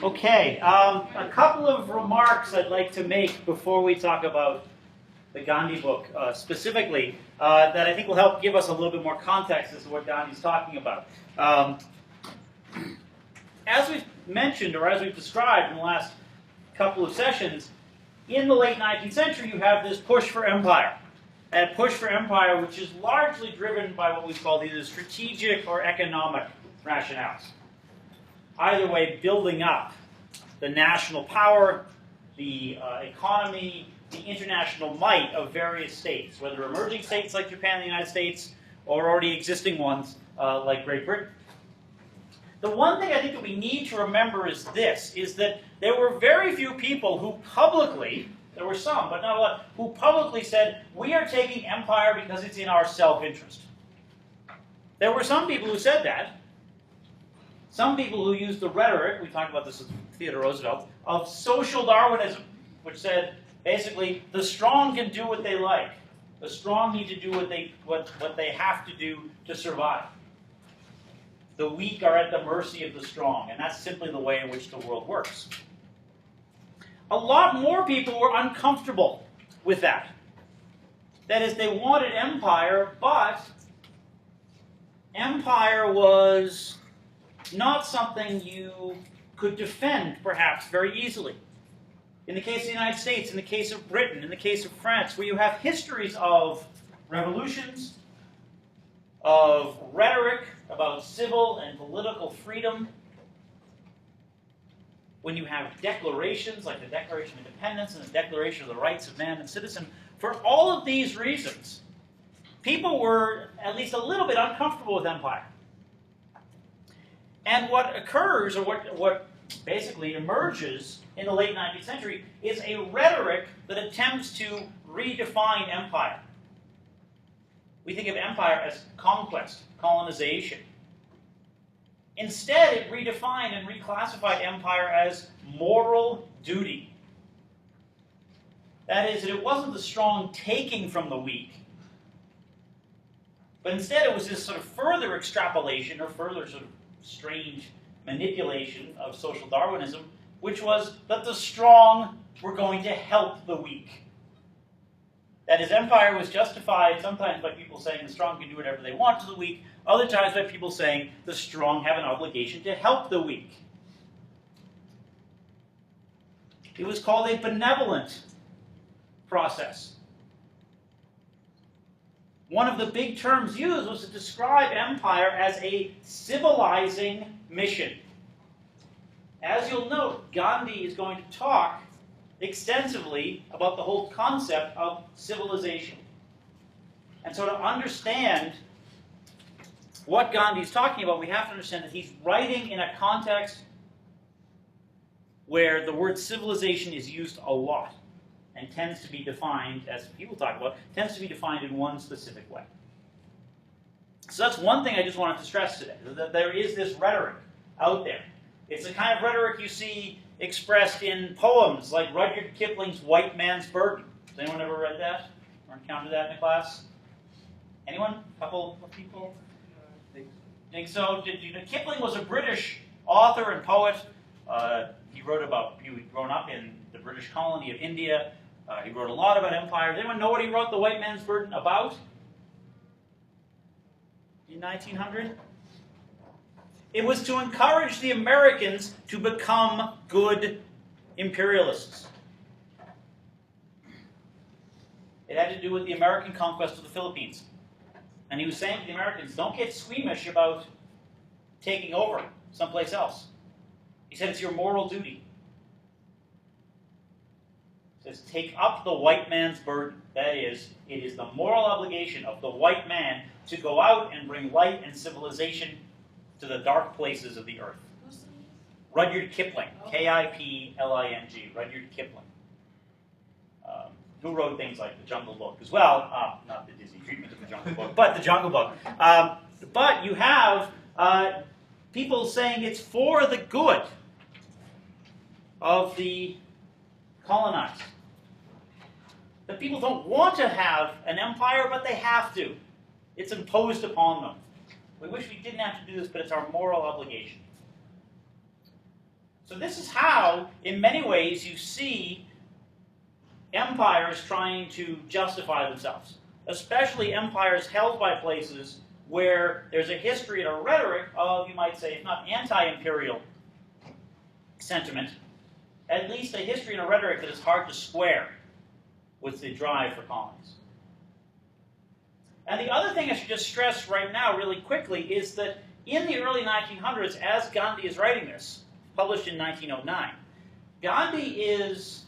Okay, a couple of remarks I'd like to make before we talk about the Gandhi book specifically that I think will help give us a little bit more context as to what Gandhi's talking about. As we've mentioned, or as we've described in the last couple of sessions, in the late 19th century you have this push for empire. And push for empire which is largely driven by what we call either strategic or economic rationales. Either way, building up the national power, the economy, the international might of various states, whether emerging states like Japan and the United States, or already existing ones like Great Britain. The one thing I think that we need to remember is this, is that there were very few people who publicly, there were some, but not a lot, who publicly said, we are taking empire because it's in our self-interest. There were some people who said that. Some people who used the rhetoric, we talked about this with Theodore Roosevelt, of social Darwinism, which said, basically, the strong can do what they like. The strong need to do what they have to do to survive. The weak are at the mercy of the strong, and that's simply the way in which the world works. A lot more people were uncomfortable with that. That is, they wanted empire, but empire was not something you could defend, perhaps, very easily. In the case of the United States, in the case of Britain, in the case of France, where you have histories of revolutions, of rhetoric about civil and political freedom, when you have declarations like the Declaration of Independence and the Declaration of the Rights of Man and Citizen, for all of these reasons, people were at least a little bit uncomfortable with empire. And what occurs, or what basically emerges in the late 19th century, is a rhetoric that attempts to redefine empire. We think of empire as conquest, colonization. Instead, it redefined and reclassified empire as moral duty. That is, that it wasn't the strong taking from the weak, but instead it was this sort of further extrapolation or further sort of strange manipulation of social Darwinism, which was that the strong were going to help the weak. That is, empire was justified sometimes by people saying the strong can do whatever they want to the weak, other times by people saying the strong have an obligation to help the weak. It was called a benevolent process. One of the big terms used was to describe empire as a civilizing mission. As you'll note, Gandhi is going to talk extensively about the whole concept of civilization. And so to understand what Gandhi's talking about, we have to understand that he's writing in a context where the word civilization is used a lot and tends to be defined, as people talk about, tends to be defined in one specific way. So that's one thing I just wanted to stress today, that there is this rhetoric out there. It's the kind of rhetoric you see expressed in poems like Rudyard Kipling's White Man's Burden. Has anyone ever read that or encountered that in a class? Anyone? A couple of people? Think so? Kipling was a British author and poet. He he'd grown up in the British colony of India. He wrote a lot about empire. Does anyone know what he wrote The White Man's Burden about? In 1900? It was to encourage the Americans to become good imperialists. It had to do with the American conquest of the Philippines. And he was saying to the Americans, don't get squeamish about taking over someplace else. He said it's your moral duty. He says, take up the white man's burden. That is, it is the moral obligation of the white man to go out and bring light and civilization to the dark places of the earth. Rudyard Kipling, K-I-P-L-I-N-G, Rudyard Kipling. Who wrote things like The Jungle Book as well, not the Disney treatment of The Jungle Book, but The Jungle Book. But you have people saying it's for the good of the colonized. That people don't want to have an empire, but they have to. It's imposed upon them. We wish we didn't have to do this, but it's our moral obligation. So this is how, in many ways, you see empires trying to justify themselves, especially empires held by places where there's a history and a rhetoric of, you might say, if not anti-imperial sentiment, at least a history and a rhetoric that is hard to square with the drive for colonies. And the other thing I should just stress right now really quickly is that in the early 1900s, as Gandhi is writing this, published in 1909, Gandhi is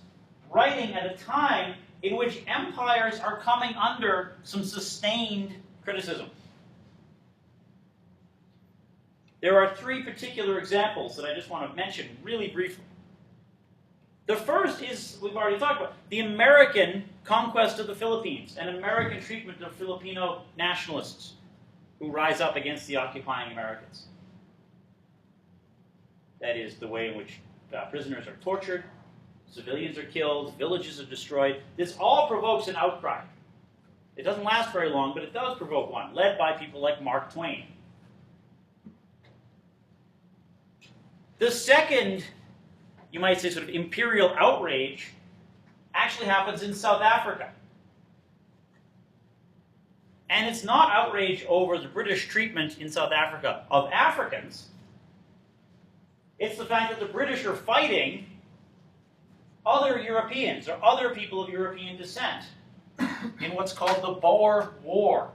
writing at a time in which empires are coming under some sustained criticism. There are three particular examples that I just want to mention really briefly. The first is, we've already talked about, the American conquest of the Philippines and American treatment of Filipino nationalists who rise up against the occupying Americans. That is the way in which prisoners are tortured, civilians are killed, villages are destroyed. This all provokes an outcry. It doesn't last very long, but it does provoke one, led by people like Mark Twain. The second, you might say, sort of imperial outrage actually happens in South Africa. And it's not outrage over the British treatment in South Africa of Africans. It's the fact that the British are fighting other Europeans or other people of European descent in what's called the Boer War.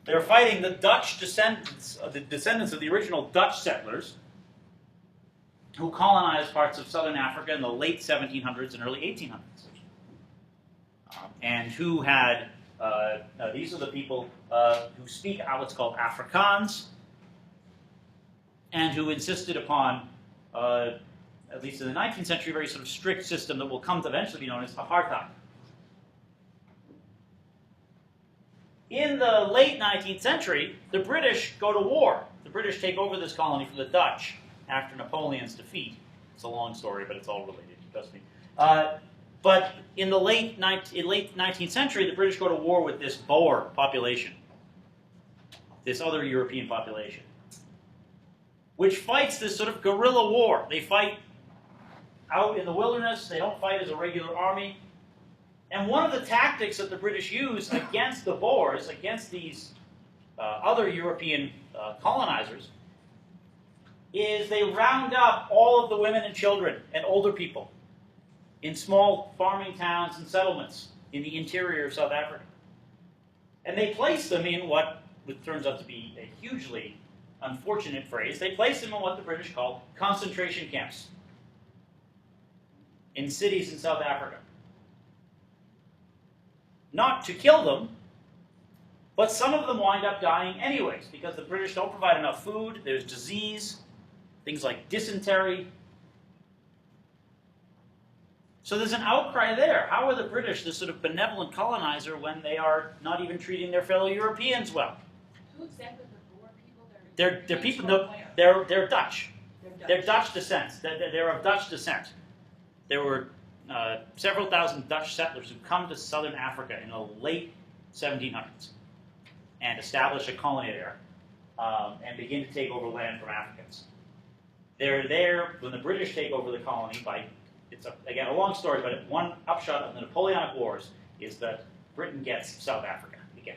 They're fighting the Dutch descendants of the original Dutch settlers who colonized parts of southern Africa in the late 1700s and early 1800s. And who had, these are the people who speak what's called Afrikaans, and who insisted upon, at least in the 19th century, a very sort of strict system that will come to eventually be known as apartheid. In the late 19th century, the British go to war. The British take over this colony from the Dutch after Napoleon's defeat. It's a long story, but it's all related, trust me. But in the late 19th century, the British go to war with this Boer population, this other European population, which fights this sort of guerrilla war. They fight out in the wilderness. They don't fight as a regular army. And one of the tactics that the British use against the Boers, against these other European colonizers, is they round up all of the women and children and older people in small farming towns and settlements in the interior of South Africa. And they place them in what turns out to be a hugely unfortunate phrase. They place them in what the British called concentration camps in cities in South Africa. Not to kill them, but some of them wind up dying anyways because the British don't provide enough food, there's disease, things like dysentery. So there's an outcry there. How are the British this sort of benevolent colonizer when they are not even treating their fellow Europeans well? Who exactly the Boer people? They're people. No, they're Dutch. They're Dutch descent. They're of Dutch descent. There were several thousand Dutch settlers who come to southern Africa in the late 1700s and establish a colony there and begin to take over land from Africans. They're there when the British take over the colony by, again, a long story, but one upshot of the Napoleonic Wars is that Britain gets South Africa. Again,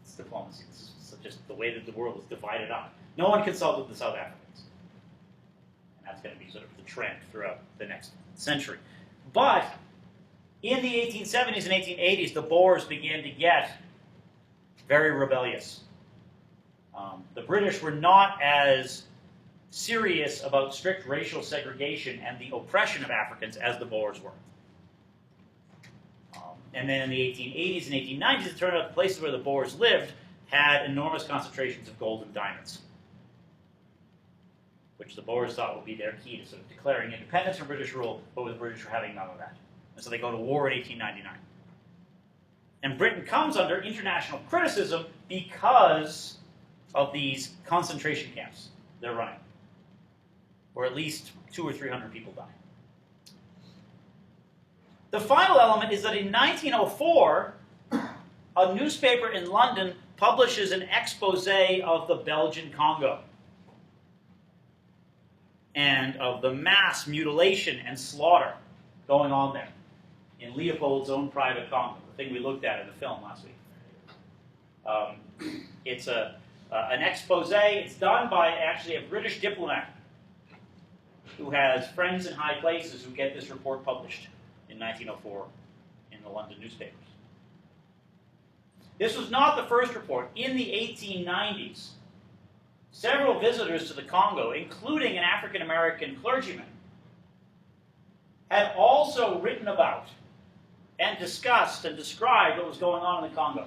it's diplomacy. This is just the way that the world is divided up. No one consulted the South Africans. And that's going to be sort of the trend throughout the next century. But in the 1870s and 1880s, the Boers began to get very rebellious. The British were not as serious about strict racial segregation and the oppression of Africans as the Boers were. And then in the 1880s and 1890s, it turned out the places where the Boers lived had enormous concentrations of gold and diamonds, which the Boers thought would be their key to sort of declaring independence from British rule, but the British were having none of that. And so they go to war in 1899. And Britain comes under international criticism because of these concentration camps they're running, where at least 200 or 300 people die. The final element is that in 1904, a newspaper in London publishes an expose of the Belgian Congo and of the mass mutilation and slaughter going on there in Leopold's own private Congo, the thing we looked at in the film last week. It's an expose. It's done by actually a British diplomat who has friends in high places who get this report published in 1904 in the London newspapers. This was not the first report. In the 1890s, several visitors to the Congo, including an African-American clergyman, had also written about and discussed and described what was going on in the Congo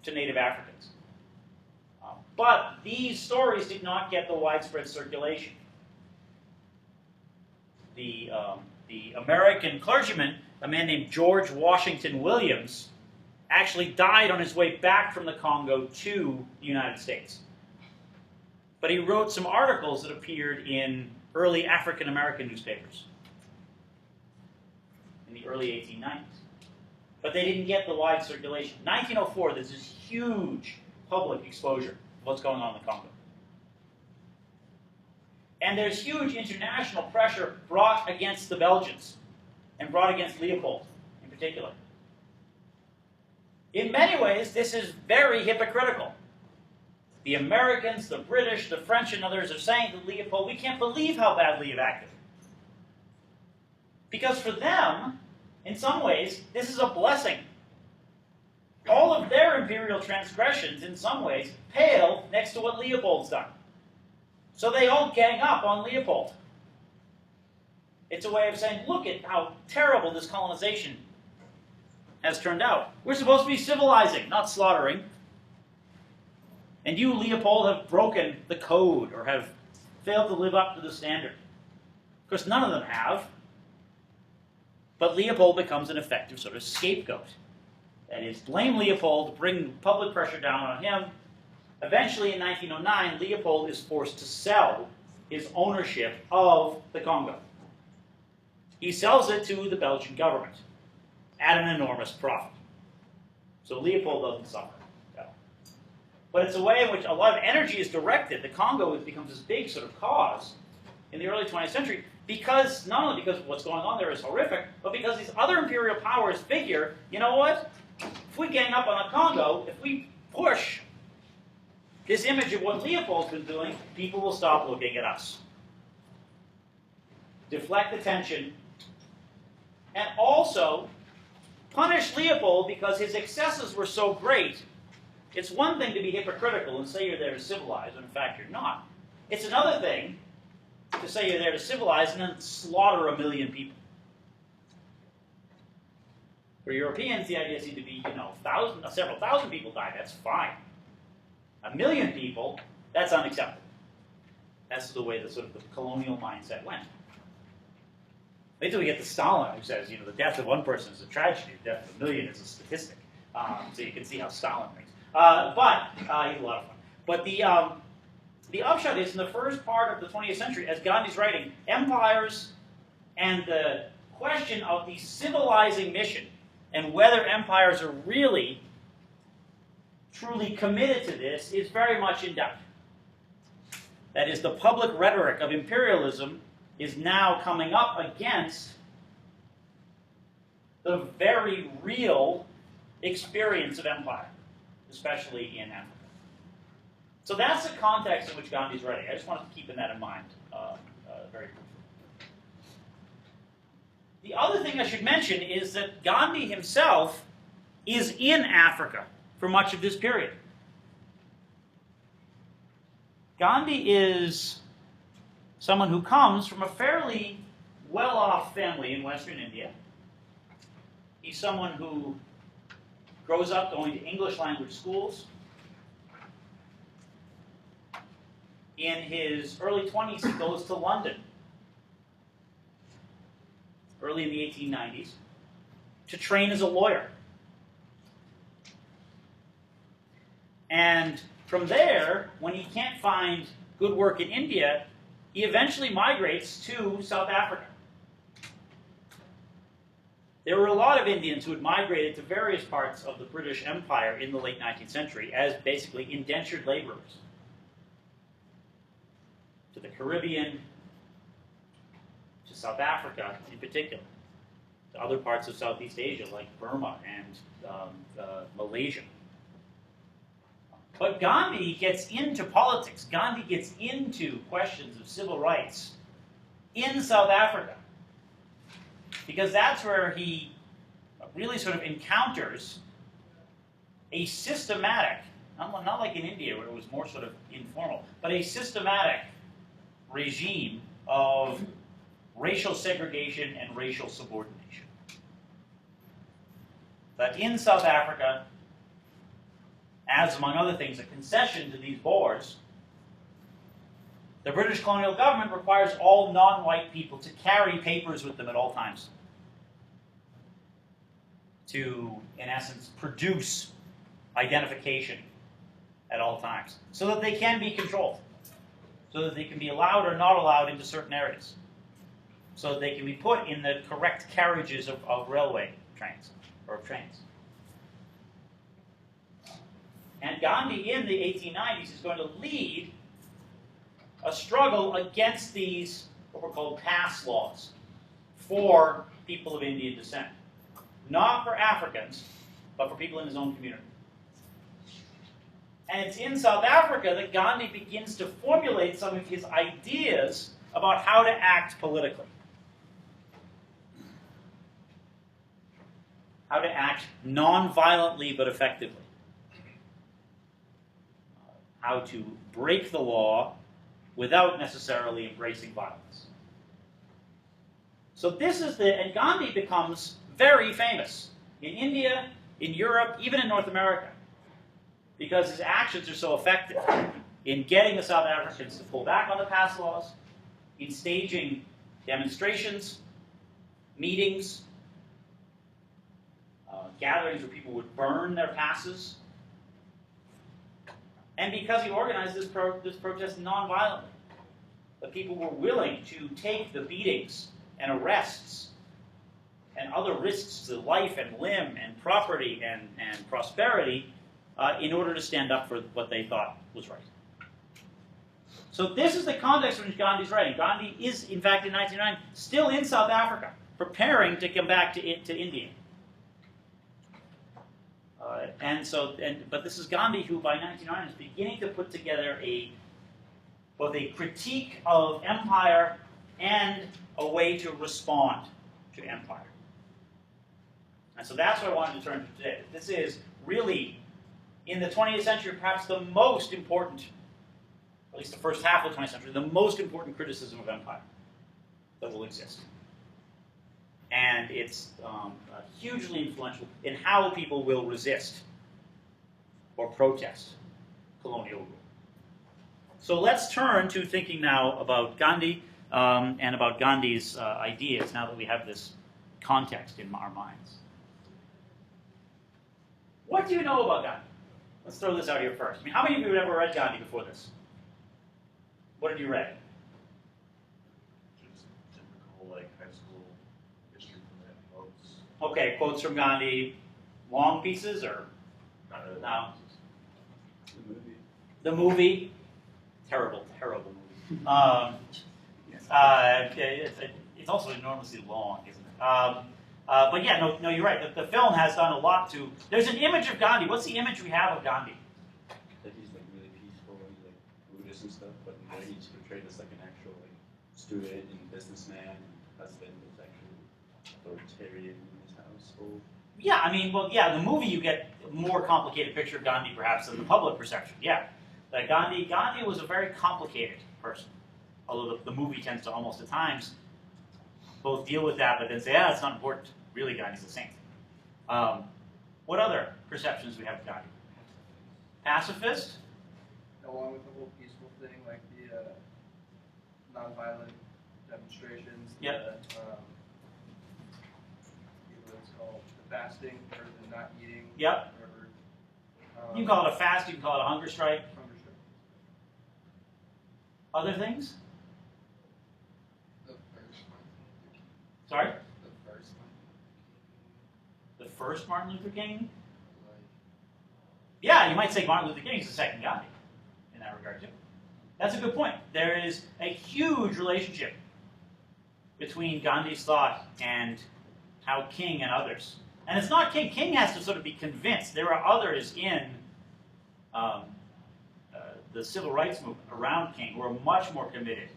to native Africans. But these stories did not get the widespread circulation. The American clergyman, a man named George Washington Williams, actually died on his way back from the Congo to the United States. But he wrote some articles that appeared in early African American newspapers in the early 1890s. But they didn't get the wide circulation. 1904, there's this huge public exposure of what's going on in the Congo. And there's huge international pressure brought against the Belgians and brought against Leopold in particular. In many ways, this is very hypocritical. The Americans, the British, the French, and others are saying to Leopold, we can't believe how badly you've acted. Because for them, in some ways, this is a blessing. All of their imperial transgressions, in some ways, pale next to what Leopold's done. So they all gang up on Leopold. It's a way of saying, look at how terrible this colonization has turned out. We're supposed to be civilizing, not slaughtering. And you, Leopold, have broken the code or have failed to live up to the standard. Of course, none of them have. But Leopold becomes an effective sort of scapegoat. That is, blame Leopold, bring public pressure down on him. Eventually, in 1909, Leopold is forced to sell his ownership of the Congo. He sells it to the Belgian government at an enormous profit. So Leopold doesn't suffer. But it's a way in which a lot of energy is directed. The Congo becomes this big sort of cause in the early 20th century because, not only because what's going on there is horrific, but because these other imperial powers figure, you know what? If we gang up on the Congo, if we push this image of what Leopold's been doing, people will stop looking at us. Deflect attention, and also punish Leopold because his excesses were so great. It's one thing to be hypocritical and say you're there to civilize, when in fact you're not. It's another thing to say you're there to civilize and then slaughter 1 million people. For Europeans, the idea seemed to be, several thousand people died. That's fine. 1 million people, that's unacceptable. That's the way the sort of the colonial mindset went. Wait till we get to Stalin, who says, the death of one person is a tragedy, the death of 1 million is a statistic. So you can see how Stalin thinks. But he's a lot of fun. But the upshot is, in the first part of the 20th century, as Gandhi's writing, empires and the question of the civilizing mission and whether empires are really truly committed to this is very much in doubt. That is, the public rhetoric of imperialism is now coming up against the very real experience of empire, especially in Africa. So that's the context in which Gandhi's writing. I just wanted to keep that in mind very briefly. The other thing I should mention is that Gandhi himself is in Africa for much of this period. Gandhi is someone who comes from a fairly well-off family in Western India. He's someone who grows up going to English language schools. In his early 20s, he goes to London, early in the 1890s, to train as a lawyer. And from there, when he can't find good work in India, he eventually migrates to South Africa. There were a lot of Indians who had migrated to various parts of the British Empire in the late 19th century as basically indentured laborers. To the Caribbean, to South Africa in particular, to other parts of Southeast Asia like Burma and Malaysia. But Gandhi gets into politics. Gandhi gets into questions of civil rights in South Africa, because that's where he really sort of encounters a systematic, not like in India where it was more sort of informal, but a systematic regime of racial segregation and racial subordination. That in South Africa, as among other things, a concession to these Boers, the British colonial government requires all non-white people to carry papers with them at all times to, in essence, produce identification at all times so that they can be controlled, so that they can be allowed or not allowed into certain areas, so that they can be put in the correct carriages of railway trains or of trains. And Gandhi in the 1890s is going to lead a struggle against these, what were called pass laws, for people of Indian descent. Not for Africans, but for people in his own community. And it's in South Africa that Gandhi begins to formulate some of his ideas about how to act politically. How to act non-violently but effectively. How to break the law without necessarily embracing violence. So this is and Gandhi becomes very famous in India, in Europe, even in North America, because his actions are so effective in getting the South Africans to pull back on the pass laws, in staging demonstrations, meetings, gatherings where people would burn their passes, and because he organized this protest non-violently. The people were willing to take the beatings and arrests and other risks to life and limb and property and prosperity in order to stand up for what they thought was right. So this is the context in which Gandhi's writing. Gandhi is, in fact, in 1909, still in South Africa, preparing to come back to India. But this is Gandhi who, by 1909, is beginning to put together both a critique of empire and a way to respond to empire. And so that's what I wanted to turn to today. This is really, in the 20th century, perhaps the most important, at least the first half of the 20th century, the most important criticism of empire that will exist. And it's hugely influential in how people will resist or protest colonial rule. So let's turn to thinking now about Gandhi and about Gandhi's ideas, now that we have this context in our minds. What do you know about Gandhi? Let's throw this out here first. I mean, how many of you have ever read Gandhi before this? What have you read? Just typical, like, high school history from that quotes. Okay, quotes from Gandhi. Long pieces or Not really. no? The movie. The movie. Terrible, terrible movie. It's also enormously long, isn't it? But yeah, no, you're right. The film has done a lot to. There's an image of Gandhi. What's the image we have of Gandhi? That he's like really peaceful, he's like Buddhist and stuff, but in there he's portrayed as like an actual like student and businessman and husband who's actually authoritarian in his household. Yeah, I mean, well, yeah, the movie you get a more complicated picture of Gandhi perhaps than the public perception. Yeah, that Gandhi was a very complicated person, although the movie tends to almost at times both deal with that, but then say, it's not important. Really, Gandhi's a saint. What other perceptions do we have of Gandhi? Pacifist? Along with the whole peaceful thing, like the nonviolent demonstrations, Yep. what it's called, the fasting, or the not eating, Yep. whatever. You can call it a fast, you can call it a hunger strike. Hunger strike. Other things? The first one. Sorry? The first one. The first Martin Luther King? Yeah, you might say Martin Luther King is the second Gandhi in that regard too. That's a good point. There is a huge relationship between Gandhi's thought and how King and others. And it's not King. King has to sort of be convinced. There are others in the civil rights movement around King who are much more committed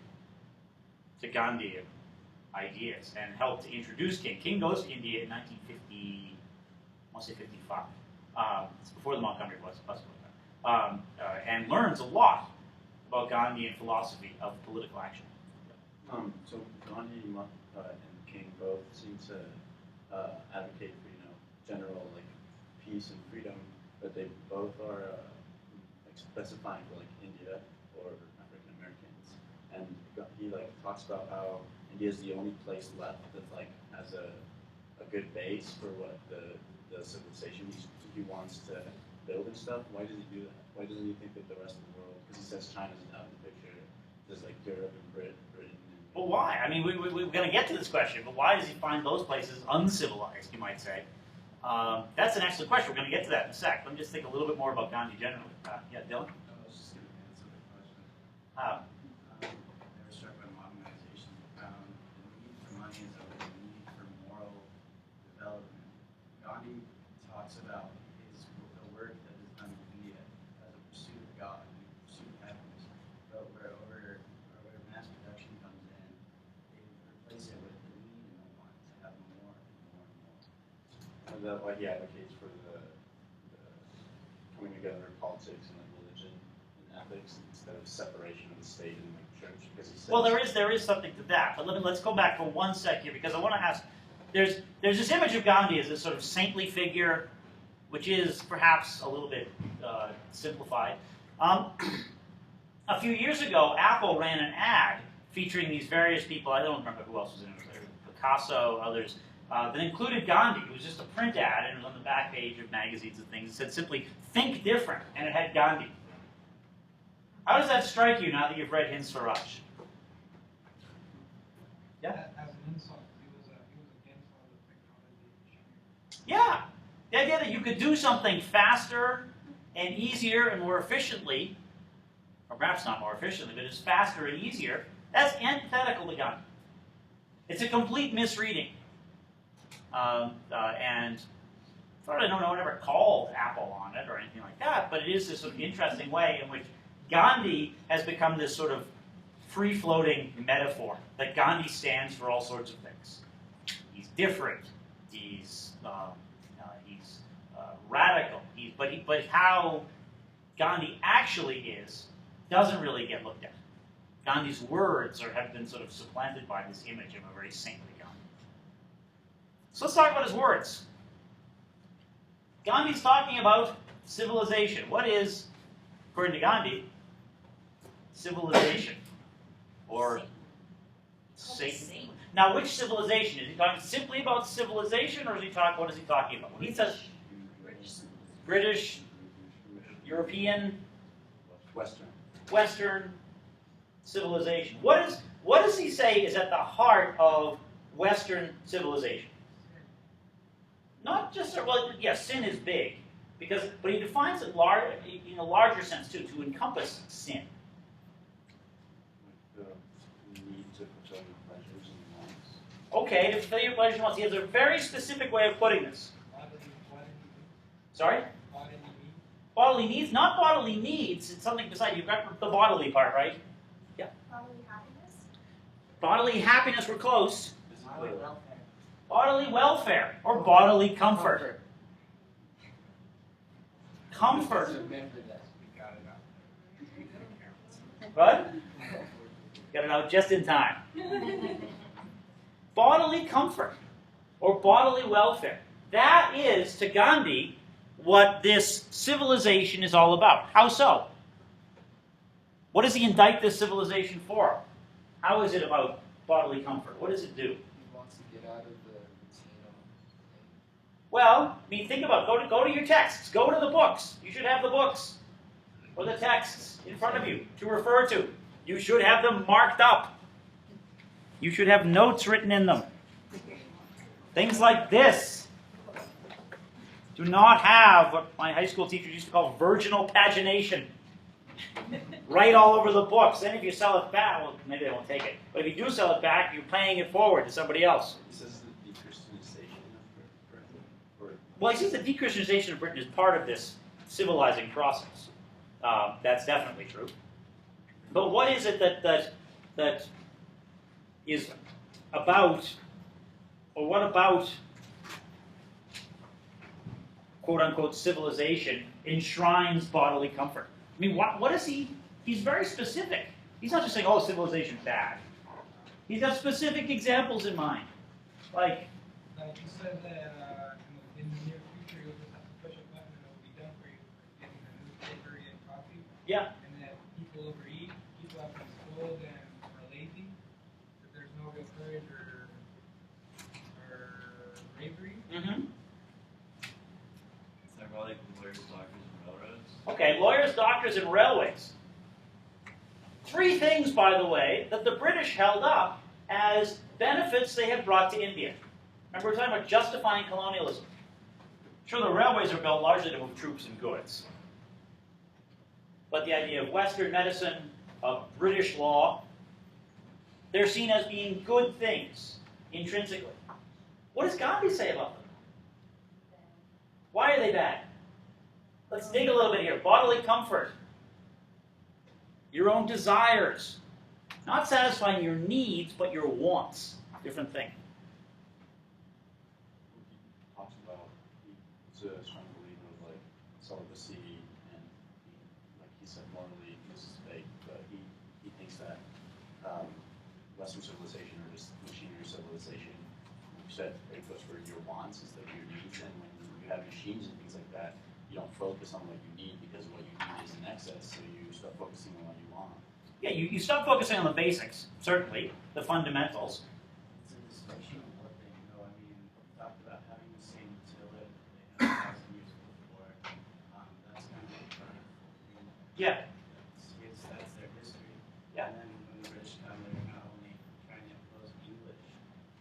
to Gandhi ideas and helped to introduce King. King goes to India in 1950, I want to say 55. It's before the Montgomery Bus, and learns a lot about Gandhi and philosophy of political action. So Gandhi and King both seem to advocate for general peace and freedom, but they both are specifying for India or African Americans. And he talks about how India is the only place left that has a good base for what the civilization he wants to build and stuff. Why does he do that? Why doesn't he think that the rest of the world? Because he says China's out in the picture. There's Europe and Britain. Well, why? I mean, we're going to get to this question, but why does he find those places uncivilized, you might say? That's an excellent question. We're going to get to that in a sec. Let me just think a little bit more about Gandhi generally. Yeah, Dylan? I was just going to answer the question. How? They were struck by modernization. The need for money is always a need for moral development. Gandhi talks about the work that is done in India as a pursuit of God and a pursuit of happiness. But where mass production comes in, they replace it with the need and the want to have more and more and more. And that why he advocates for the coming together of politics and religion and ethics instead of separation of the state and church, because he says. Well, there is something to that, but let's go back for 1 sec here, because I want to ask. There's this image of Gandhi as this sort of saintly figure, which is perhaps a little bit simplified. A few years ago, Apple ran an ad featuring these various people. I don't remember who else was in it. Picasso, others. That included Gandhi. It was just a print ad, and it was on the back page of magazines and things. It said simply, "Think different," and it had Gandhi. How does that strike you now that you've read Hind, Swaraj? Yeah? As an insult, he was against all the technology. Yeah. The idea that you could do something faster and easier and more efficiently, or perhaps not more efficiently, but it's faster and easier, that's antithetical to Gandhi. It's a complete misreading. And sort of, no one ever called Apple on it or anything like that, but it is this sort of interesting way in which Gandhi has become this sort of free-floating metaphor, that Gandhi stands for all sorts of things. He's different. He's radical. But how Gandhi actually is doesn't really get looked at. Gandhi's words have been sort of supplanted by this image of a very saintly Gandhi. So let's talk about his words. Gandhi's talking about civilization. What is, according to Gandhi, civilization? Or Satan? Now, which civilization? Is he talking simply about civilization, or what is he talking about? When he says British, European, Western civilization. What does he say is at the heart of Western civilization? Not just, well, yes, sin is big, but he defines it in a larger sense too, to encompass sin. The need to fulfill your pleasures and wants. Okay, to fulfill your pleasures and wants. He has a very specific way of putting this. Sorry? Bodily needs, not bodily needs. It's something beside. You've got the bodily part, right? Yeah. Bodily happiness? Bodily happiness. We're close. Bodily welfare. Bodily welfare or bodily comfort. Comfort. What? Got it out just in time. Bodily comfort or bodily welfare. That is, to Gandhi, what this civilization is all about. How so? What does he indict this civilization for? How is it about bodily comfort? What does it do? He wants to get out of the routine of Well, I mean, think about it. Go to your texts. Go to the books. You should have the books or the texts in front of you to refer to. You should have them marked up. You should have notes written in them. Things like this. do not have what my high school teachers used to call virginal pagination. Right all over the books. Then if you sell it back, well, maybe they won't take it. But if you do sell it back, you're paying it forward to somebody else. This is the de-Christianization of Britain? Or Well, he says the de-Christianization of Britain is part of this civilizing process. That's definitely true. But what is it that is about, or what about, quote-unquote, civilization enshrines bodily comfort? I mean, what is he? He's very specific. He's not just saying, oh, civilization's bad. He's got specific examples in mind. Like he said that in the near future you'll just have to push a button and it'll be done for you, like getting a newspaper and coffee. yeah, And that people overeat, people have been spoiled and are lazy, that there's no real courage or bravery. mm-hmm. It's like lawyers, doctors, and railroads. Okay, lawyers, doctors, and railways. Three things, by the way, that the British held up as benefits they had brought to India. Remember, we're talking about justifying colonialism. Sure, the railways are built largely to move troops and goods. But the idea of Western medicine, of British law, they're seen as being good things, intrinsically. What does Gandhi say about them? Why are they bad? Let's dig a little bit here. Bodily comfort. Your own desires. Not satisfying your needs, but your wants. Different thing. he talks about, he's a strong believer of like celibacy, and like he said, morally, this is fake, but he thinks that Western civilization or just machinery civilization, like you said, it goes for your wants instead of your needs, and when you have machines and things like that, you don't focus on what you need because what you need is in excess, so you start focusing on what you want. Yeah, you stop focusing on the basics, certainly, the fundamentals. It's a distinction of what they know. I mean, we talked about having the same utility they had 1,000 years before. That's kind of like trying to Yeah. that's their history. Yeah. And then when the British come, they're not only trying to impose English,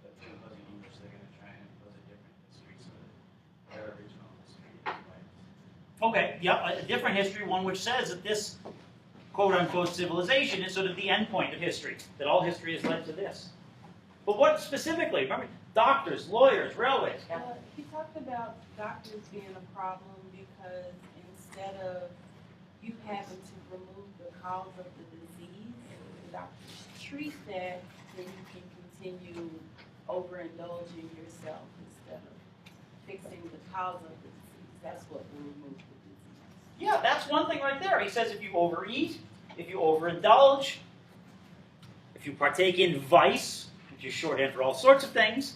but they're imposing English, they're going to try and impose a different history so that their original history is wiped. Okay, yeah, a different history, one which says that this quote-unquote civilization is sort of the end point of history, that all history has led to this. But what specifically? Remember, doctors, lawyers, railways. He talked about doctors being a problem because instead of you having to remove the cause of the disease, the doctors treat that, then you can continue overindulging yourself instead of fixing the cause of the disease. That's what will remove the disease. Yeah, that's one thing right there. He says if you overeat, if you overindulge, if you partake in vice, which is shorthand for all sorts of things,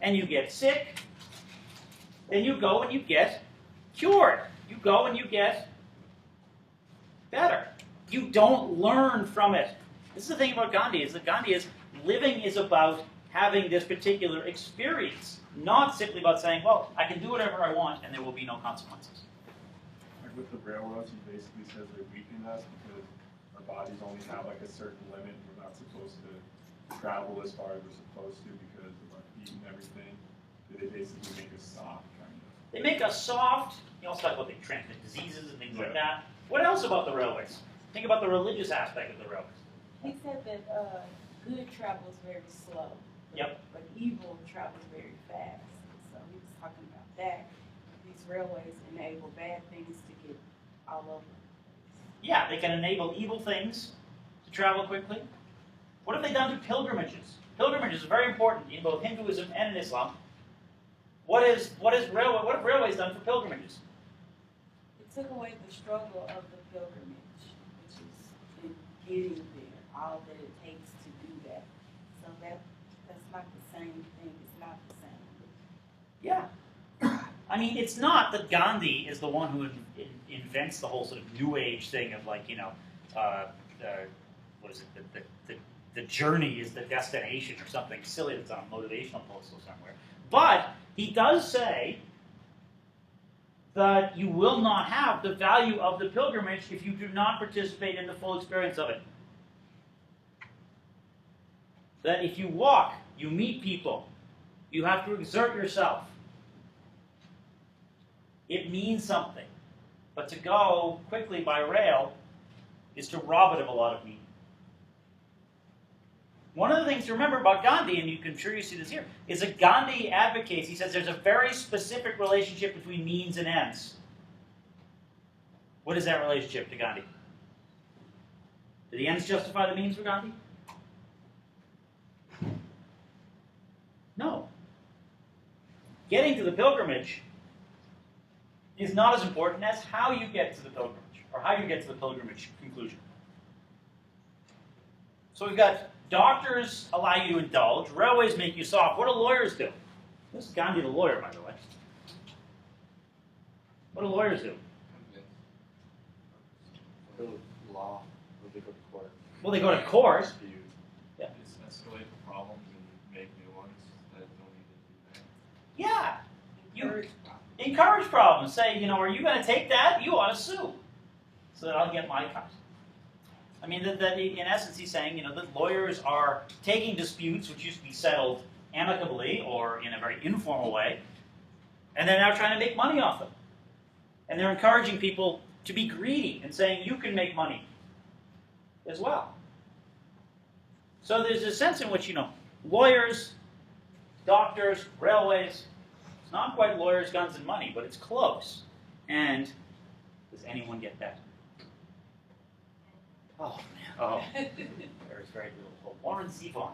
and you get sick, then you go and you get cured. You go and you get better. You don't learn from it. This is the thing about Gandhi, is that Gandhi is, living is about having this particular experience, not simply about saying, well, I can do whatever I want and there will be no consequences. Like with the railroads, he basically says they're weakening us because our bodies only have like a certain limit. We're not supposed to travel as far as we're supposed to because of our feet and everything. They basically make us soft, kind of. They make us soft. You also talk about they transmit diseases and things like that. What else about the railways? Think about the religious aspect of the railways. He said that good travels very slow. Yep. But evil travels very fast. So he was talking about that. These railways enable bad things to get all over. Yeah, they can enable evil things to travel quickly. What have they done to pilgrimages? Pilgrimages are very important in both Hinduism and in Islam. What have railways done for pilgrimages? It took away the struggle of the pilgrimage, which is in getting there, all that it takes to do that. So that's not the same thing. It's not the same. Yeah. I mean, it's not that Gandhi is the one who invents the whole sort of New Age thing of like, what is it, the journey is the destination or something silly that's on a motivational postal somewhere. But he does say that you will not have the value of the pilgrimage if you do not participate in the full experience of it. That if you walk, you meet people, you have to exert yourself. It means something. But to go quickly by rail is to rob it of a lot of meaning. One of the things to remember about Gandhi, and I'm sure you see this here, is that Gandhi advocates, he says there's a very specific relationship between means and ends. What is that relationship to Gandhi? Do the ends justify the means for Gandhi? No. Getting to the pilgrimage is not as important as how you get to the pilgrimage, or how you get to the pilgrimage conclusion. So we've got doctors allow you to indulge, railways make you soft. What do lawyers do? This is Gandhi the lawyer, by the way. What do lawyers do? Go to law, or they go to court. Well, they go to court. Dispute. Yeah. Just escalate the problems and make new ones that don't need to do that. Yeah. You encourage problems. Say, are you going to take that? You ought to sue, so that I'll get my cut. I mean, that in essence, he's saying, that lawyers are taking disputes which used to be settled amicably or in a very informal way, and they're now trying to make money off them. And they're encouraging people to be greedy and saying, you can make money as well. So there's a sense in which, lawyers, doctors, railways, it's not quite lawyers, guns, and money, but it's close. And does anyone get that? Oh, man. Oh. There's very little hope. Warren Zevon.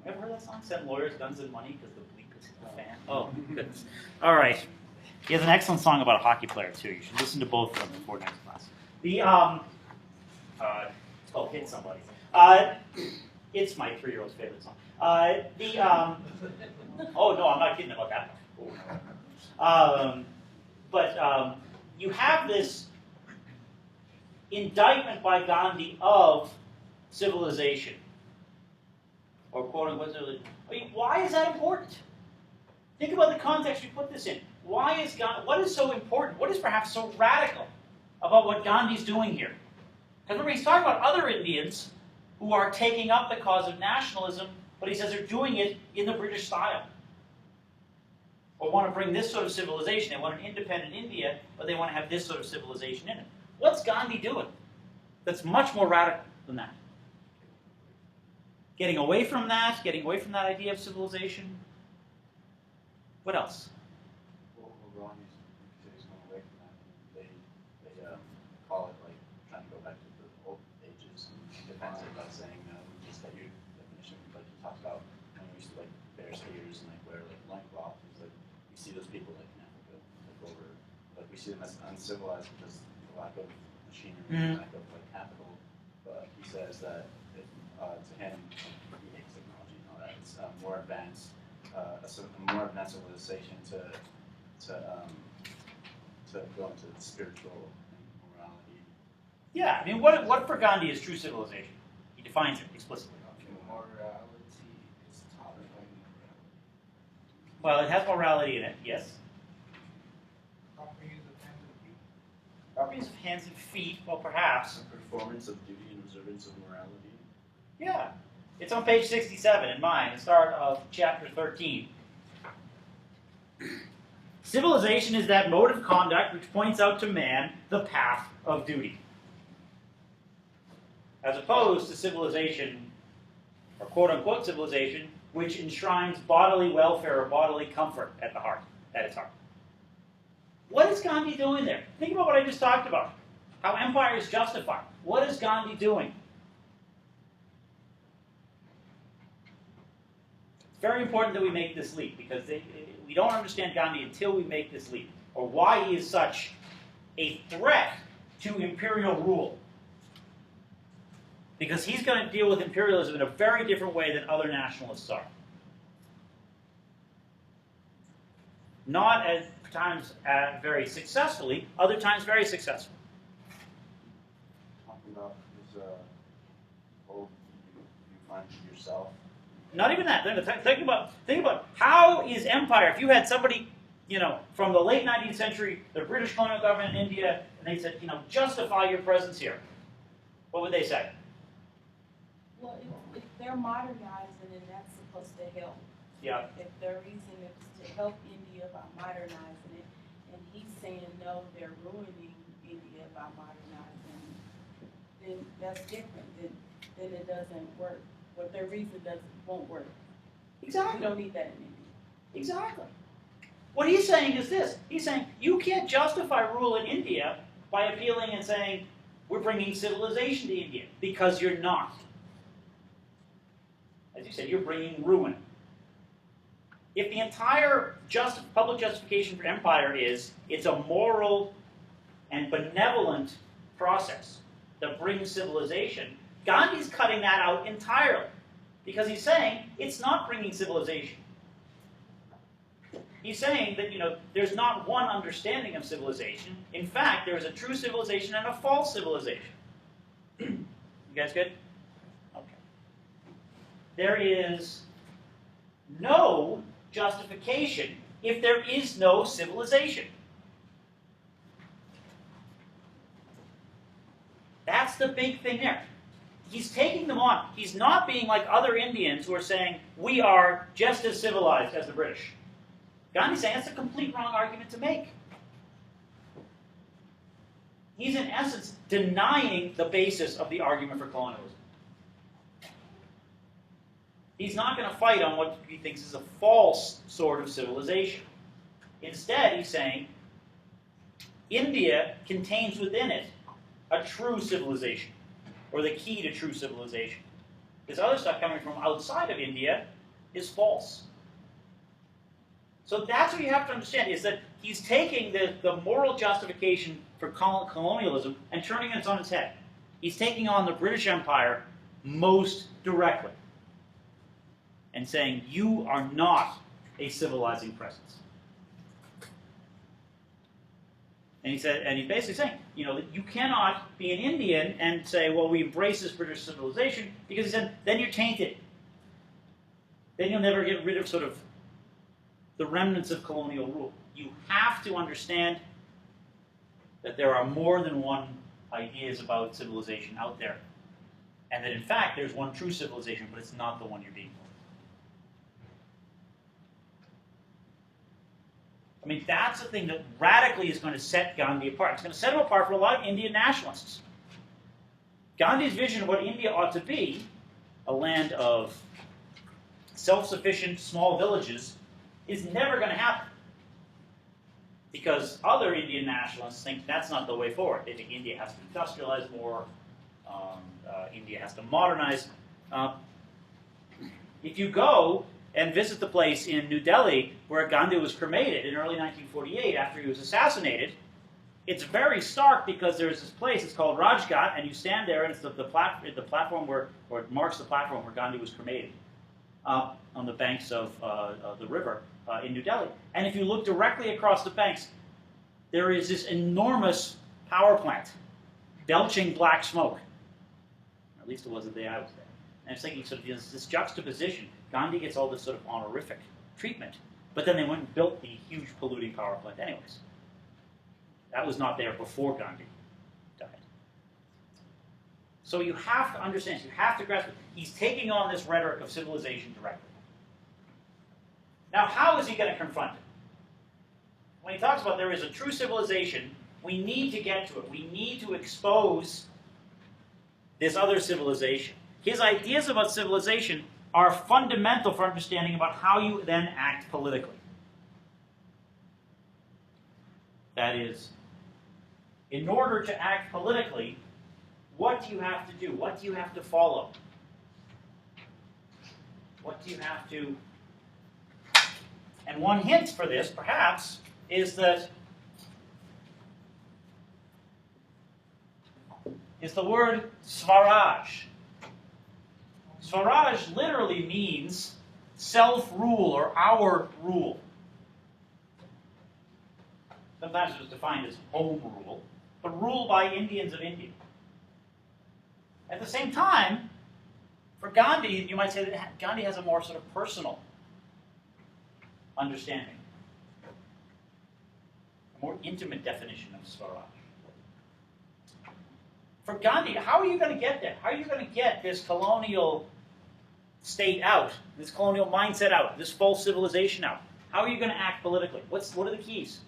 Ever heard that song? Send lawyers, guns, and money because the bleep is hit the fan. Oh, goodness. All right. He has an excellent song about a hockey player, too. You should listen to both of them before next class. It's called Hit Somebody. It's my 3-year-old's favorite song. Oh, no, I'm not kidding about that. But you have this indictment by Gandhi of civilization. Or quote-unquote, why is that important? Think about the context you put this in. What is so important? What is perhaps so radical about what Gandhi's doing here? Because remember, he's talking about other Indians who are taking up the cause of nationalism, but he says they're doing it in the British style. Or want to bring this sort of civilization. They want an independent India, but they want to have this sort of civilization in it. What's Gandhi doing that's much more radical than that? Getting away from that idea of civilization. What else? Well, Ron is going away from that. They call it like trying to go back to the old ages and defends it by saying just that your definition, like he talks about when we used to like bear spears and like wear like loincloth. It's like we see those people like in Africa, like over, like we see them as uncivilized because the lack of machinery, lack of like capital. But he says that to him, he hates technology and all that. It's more advanced. A more advanced civilization to go into the spiritual and morality. Yeah, I mean, what for Gandhi is true civilization? He defines it explicitly. Morality is tolerating morality. Well, it has morality in it, yes. Proper use of hands and feet. Proper use of hands and feet, well, perhaps. Performance of duty and observance of morality. Yeah. It's on page 67 in mine, the start of chapter 13. Civilization is that mode of conduct which points out to man the path of duty. As opposed to civilization, or quote-unquote civilization, which enshrines bodily welfare or bodily comfort at its heart. What is Gandhi doing there? Think about what I just talked about. How empire is justified. What is Gandhi doing? It's very important that we make this leap, because we don't understand Gandhi until we make this leap, or why he is such a threat to imperial rule. Because he's going to deal with imperialism in a very different way than other nationalists are. Not at times very successfully, other times very successfully. Talking about his you find yourself. Not even that. Think about how is empire. If you had somebody, from the late 19th century, the British colonial government in India, and they said, justify your presence here, what would they say? Well, if they're modernizing, and that's supposed to help. Yeah. If their reason is to help India by modernizing it, saying, no, they're ruining India by modernizing, then that's different. Then it doesn't work. What their reason won't work. We Exactly. don't need that in India. Exactly. What he's saying is this. He's saying you can't justify rule in India by appealing and saying we're bringing civilization to India, because you're not. As you said, you're bringing ruin. If the entire public justification for empire is it's a moral and benevolent process that brings civilization, Gandhi's cutting that out entirely, because he's saying it's not bringing civilization. He's saying that, there's not one understanding of civilization. In fact, there is a true civilization and a false civilization. You guys good? Okay. There is no justification if there is no civilization. That's the big thing there. He's taking them on. He's not being like other Indians who are saying, we are just as civilized as the British. Gandhi's saying that's a complete wrong argument to make. He's in essence denying the basis of the argument for colonialism. He's not going to fight on what he thinks is a false sort of civilization. Instead, he's saying India contains within it a true civilization, or the key to true civilization. This other stuff coming from outside of India is false. So that's what you have to understand, is that he's taking the moral justification for colonialism and turning it on its head. He's taking on the British Empire most directly and saying, you are not a civilizing presence. And he's basically saying, that you cannot be an Indian and say, well, we embrace this British civilization, because he said, then you're tainted. Then you'll never get rid of sort of the remnants of colonial rule. You have to understand that there are more than one ideas about civilization out there. And that in fact, there's one true civilization, but it's not the one you're being told. I mean, that's the thing that radically is going to set Gandhi apart. It's going to set him apart from a lot of Indian nationalists. Gandhi's vision of what India ought to be, a land of self-sufficient small villages, is never going to happen. Because other Indian nationalists think that's not the way forward. They think India has to industrialize more, India has to modernize. If you go and visit the place in New Delhi where Gandhi was cremated in early 1948 after he was assassinated, it's very stark, because there's this place, it's called Rajghat, and you stand there and it's the platform where, or it marks the platform where Gandhi was cremated, on the banks of the river in New Delhi. And if you look directly across the banks, there is this enormous power plant belching black smoke. At least it was the day I was there. And it's like sort of this juxtaposition. Gandhi gets all this sort of honorific treatment, but then they went and built the huge polluting power plant anyways. That was not there before Gandhi died. So you have to understand, you have to grasp it. He's taking on this rhetoric of civilization directly. Now, how is he going to confront it? When he talks about there is a true civilization, we need to get to it. We need to expose this other civilization. His ideas about civilization are fundamental for understanding about how you then act politically. That is, in order to act politically, what do you have to do? What do you have to follow? What do you have to... And one hint for this, perhaps, is the word Swaraj. Swaraj literally means self-rule or our rule. Sometimes it was defined as home rule, but rule by Indians of India. At the same time, for Gandhi, you might say that Gandhi has a more sort of personal understanding, a more intimate definition of Swaraj. For Gandhi, how are you going to get there? How are you going to get this colonial state out, this colonial mindset out, this false civilization out? How are you going to act politically? What are the keys?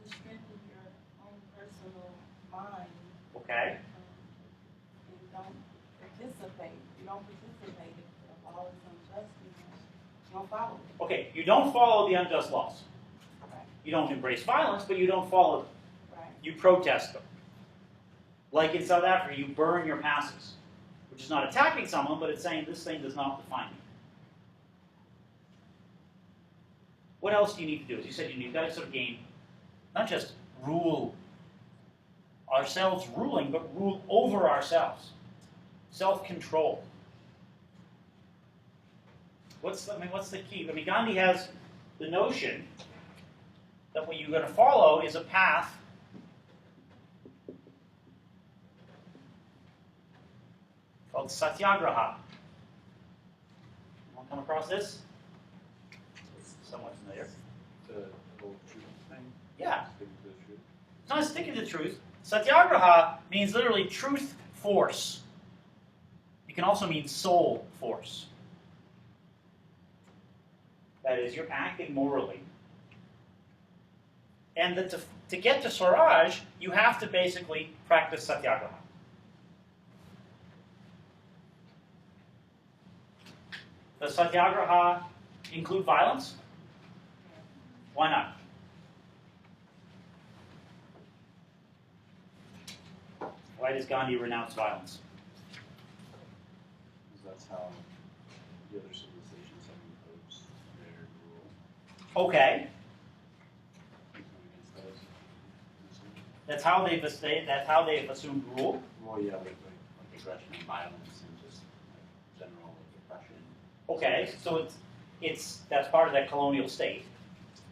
to strengthen your own personal mind. Okay. And don't participate. You don't participate if the law is unjust. You don't follow it. Okay, you don't follow the unjust laws. Right. You don't embrace violence, but you don't follow them. Right. You protest them. Like in South Africa, you burn your passes, which is not attacking someone, but it's saying this thing does not define you. What else do you need to do? As you said, you've got to sort of gain, not just rule ourselves ruling, but rule over ourselves. Self-control. What's the key? I mean, Gandhi has the notion that what you're going to follow is a path called satyagraha. Want to come across this? It's somewhat familiar. The whole truth thing. Yeah. Sticking to the truth. It's not sticking to the truth. Satyagraha means literally truth force. It can also mean soul force. That is, you're acting morally. And that to get to Swaraj, you have to basically practice satyagraha. Does satyagraha include violence? Why not? Why does Gandhi renounce violence? Because that's how the other civilizations have imposed their rule. Okay, Against those. that's how they've assumed rule. Well, yeah, like aggression and violence and just general oppression. Okay, so that's part of that colonial state.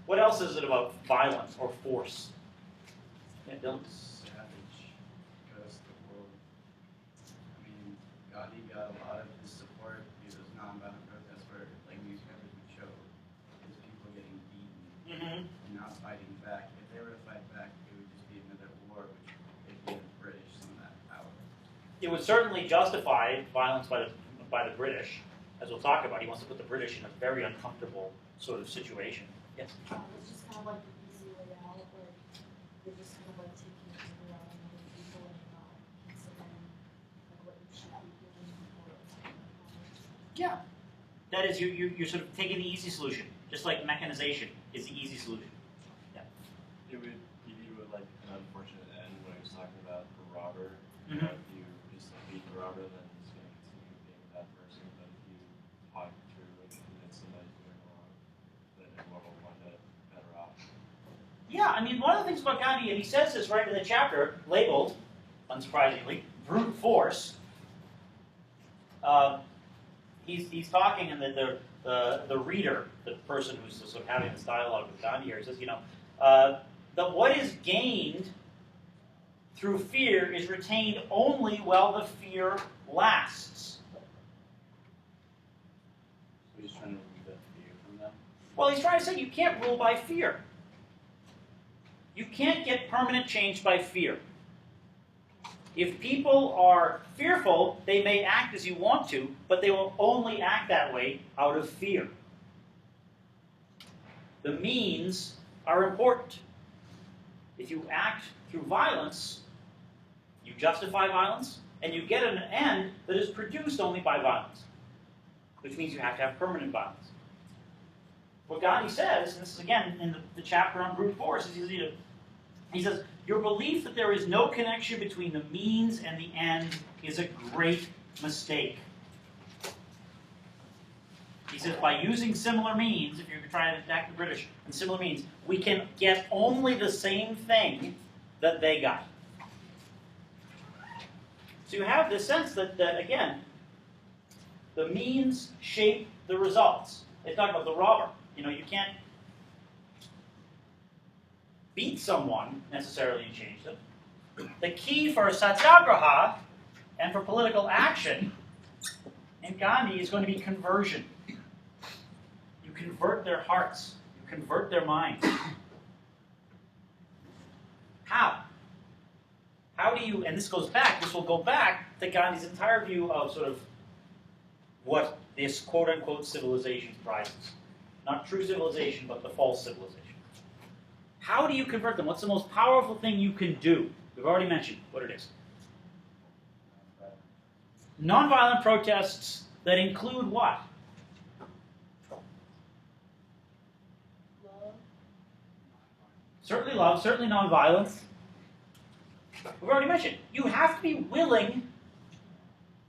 What else is it about violence or force? Yeah, Dylan? Savage goes the world. I mean, Gandhi got a lot of his support through those nonviolent protests where, like, newspapers would show his people getting beaten Mm-hmm. and not fighting back. If they were to fight back, it would just be another war, which would give the British some of that power. It would certainly justify violence by the British, as we'll talk about. He wants to put the British in a very uncomfortable sort of situation. Yes? It's just kind of like the easy way out, where they're just kind of like taking it away on other people and not considering like what you should be doing or Yeah. That is, you're sort of taking the easy solution, just like mechanization is the easy solution. It would give you like an unfortunate end when I was talking about the robber. Mhm. If you just beat the robber, then he's going to continue being a bad person. But if you talk through and convince him that he's doing wrong, then everyone will wind up better off. Yeah, I mean, one of the things about Gandhi, and he says this right in the chapter, labeled, unsurprisingly, brute force. He's talking, and the reader, the person who's sort of having this dialogue with Gandhi here, he says, that what is gained through fear is retained only while the fear lasts. So he's trying to remove that fear from them. Well, he's trying to say you can't rule by fear. You can't get permanent change by fear. If people are fearful, they may act as you want to, but they will only act that way out of fear. The means are important. If you act through violence, you justify violence, and you get an end that is produced only by violence, which means you have to have permanent violence. What Gandhi says, and this is again in the chapter on brute force, is he says, your belief that there is no connection between the means and the end is a great mistake. He says, by using similar means, if you're trying to attack the British in similar means, we can get only the same thing that they got. So you have this sense that again, the means shape the results. They talk about the robber. You can't beat someone necessarily and change them. The key for satyagraha and for political action in Gandhi is going to be conversion. You convert their hearts. You convert their minds. How? How do you, and this will go back to Gandhi's entire view of sort of what this quote-unquote civilization prizes. Not true civilization, but the false civilization. How do you convert them? What's the most powerful thing you can do? We've already mentioned what it is. Nonviolent protests that include what? Love. Certainly love, certainly nonviolence. We've already mentioned, you have to be willing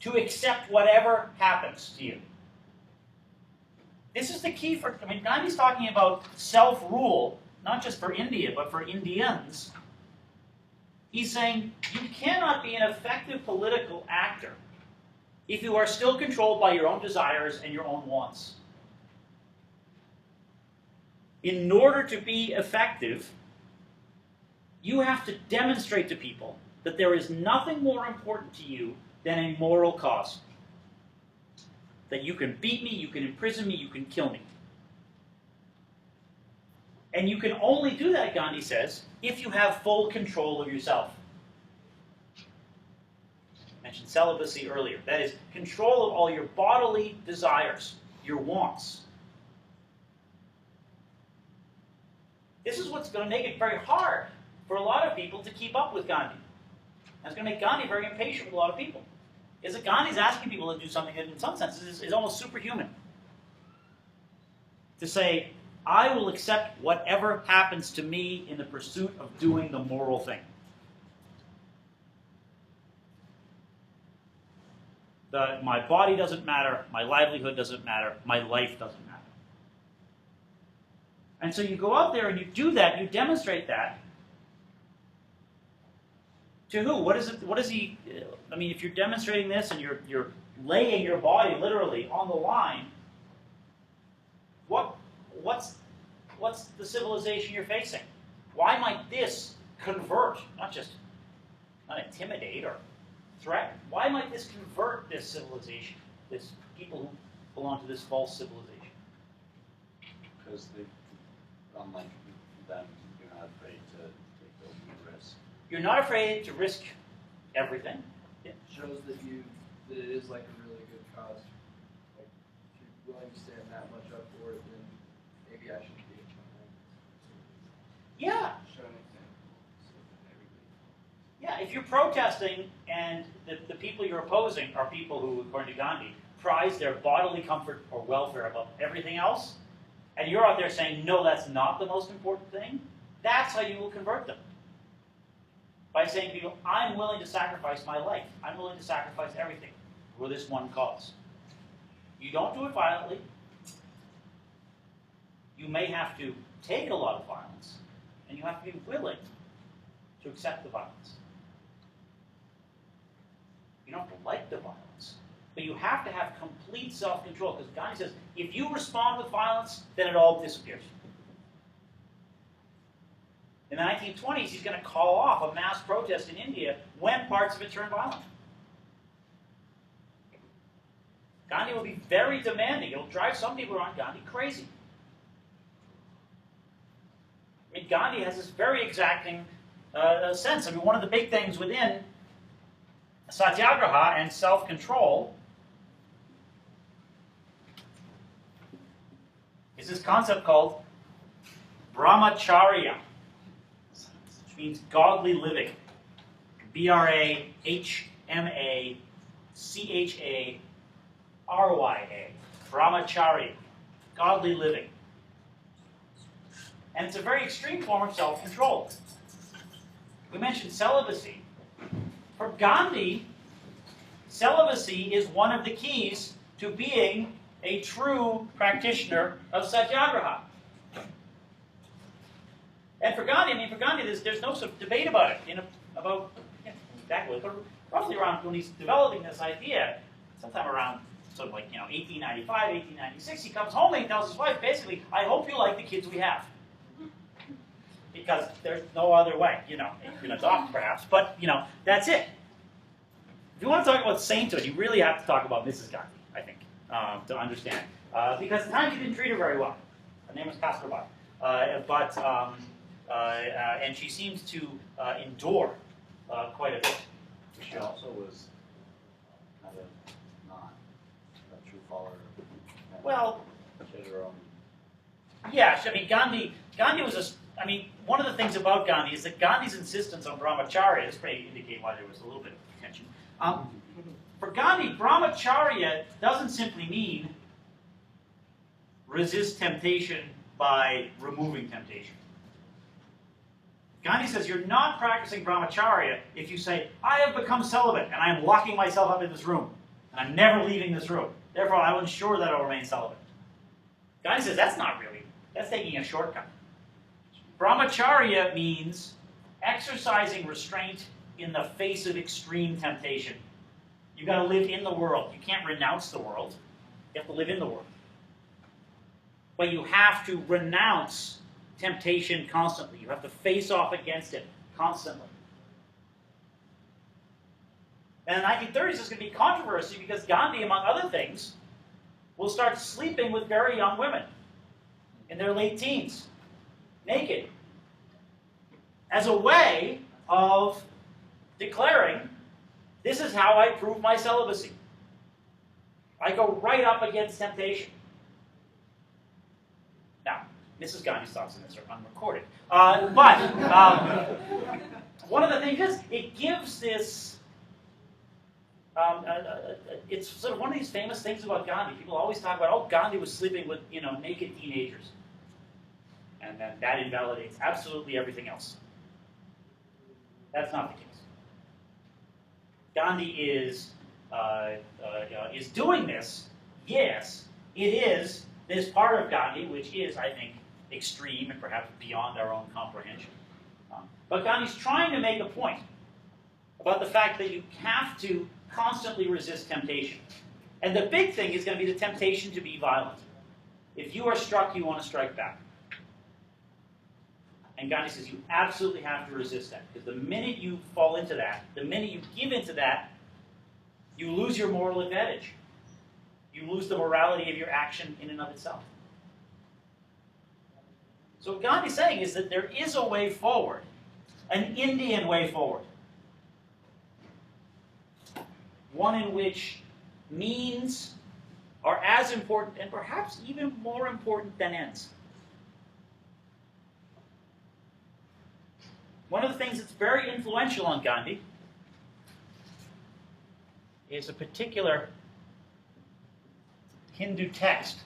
to accept whatever happens to you. This is the key for, Gandhi's talking about self-rule, not just for India, but for Indians. He's saying, you cannot be an effective political actor if you are still controlled by your own desires and your own wants. In order to be effective, you have to demonstrate to people that there is nothing more important to you than a moral cause. That you can beat me, you can imprison me, you can kill me. And you can only do that, Gandhi says, if you have full control of yourself. I mentioned celibacy earlier. That is, control of all your bodily desires, your wants. This is what's going to make it very hard for a lot of people to keep up with Gandhi. And it's going to make Gandhi very impatient with a lot of people. Is that Gandhi's asking people to do something that in some senses is almost superhuman. To say, I will accept whatever happens to me in the pursuit of doing the moral thing. My body doesn't matter, my livelihood doesn't matter, my life doesn't matter. And so you go out there and you do that, you demonstrate that. To who? What is he? If you're demonstrating this and you're laying your body literally on the line, what's the civilization you're facing? Why might this convert, not intimidate or threaten? Why might this convert this civilization, this people who belong to this false civilization? Because they, unlike them, you're not afraid to take those risks. You're not afraid to risk everything. It shows that it is like a really good cause. Like, if you're willing to stand that much up for it, then maybe I should be. Yeah. Show an example so that everybody. Yeah, if you're protesting and the people you're opposing are people who, according to Gandhi, prize their bodily comfort or welfare above everything else, and you're out there saying, no, that's not the most important thing, that's how you will convert them. By saying to people, I'm willing to sacrifice my life. I'm willing to sacrifice everything for this one cause. You don't do it violently. You may have to take a lot of violence, and you have to be willing to accept the violence. You don't have to like the violence, but you have to have complete self-control, because Gandhi says, if you respond with violence, then it all disappears. In the 1920s, he's going to call off a mass protest in India when parts of it turn violent. Gandhi will be very demanding. It'll drive some people around Gandhi crazy. Gandhi has this very exacting sense. One of the big things within satyagraha and self-control is this concept called brahmacharya, which means godly living. B-R-A-H-M-A-C-H-A-R-Y-A. Brahmacharya. Godly living. And it's a very extreme form of self-control. We mentioned celibacy. For Gandhi, celibacy is one of the keys to being a true practitioner of satyagraha. And for Gandhi, there's no sort of debate about it. Exactly, but roughly around when he's developing this idea, sometime around 1895, 1896, he comes home and he tells his wife, basically, I hope you like the kids we have. Because there's no other way, you can adopt perhaps, but, that's it. If you want to talk about sainthood, you really have to talk about Mrs. Gandhi, I think, to understand. Because at the time, he didn't treat her very well. Her name was Kasturba. And she seems to endure quite a bit. She also was kind of not a true follower. Well, she had her own. yeah, Gandhi was I mean, one of the things about Gandhi is that Gandhi's insistence on brahmacharya, this may indicate why there was a little bit of tension. For Gandhi, brahmacharya doesn't simply mean resist temptation by removing temptation. Gandhi says you're not practicing brahmacharya if you say, I have become celibate and I am locking myself up in this room and I'm never leaving this room. Therefore, I will ensure that I will remain celibate. Gandhi says that's taking a shortcut. Brahmacharya means exercising restraint in the face of extreme temptation. You've got to live in the world. You can't renounce the world. You have to live in the world. But you have to renounce temptation constantly. You have to face off against it constantly. And in the 1930s, there's going to be controversy because Gandhi, among other things, will start sleeping with very young women in their late teens, naked, as a way of declaring, this is how I prove my celibacy. I go right up against temptation. Now, Mrs. Gandhi's thoughts on this are unrecorded. One of the things is, it gives this, it's sort of one of these famous things about Gandhi. People always talk about, oh, Gandhi was sleeping with, naked teenagers. And then that invalidates absolutely everything else. That's not the case. Gandhi is doing this. Yes, it is this part of Gandhi, which is, I think, extreme and perhaps beyond our own comprehension. But Gandhi's trying to make a point about the fact that you have to constantly resist temptation. And the big thing is going to be the temptation to be violent. If you are struck, you want to strike back. And Gandhi says you absolutely have to resist that. Because the minute you fall into that, the minute you give into that, you lose your moral advantage. You lose the morality of your action in and of itself. So what Gandhi's saying is that there is a way forward, an Indian way forward. One in which means are as important and perhaps even more important than ends. One of the things that's very influential on Gandhi is a particular Hindu text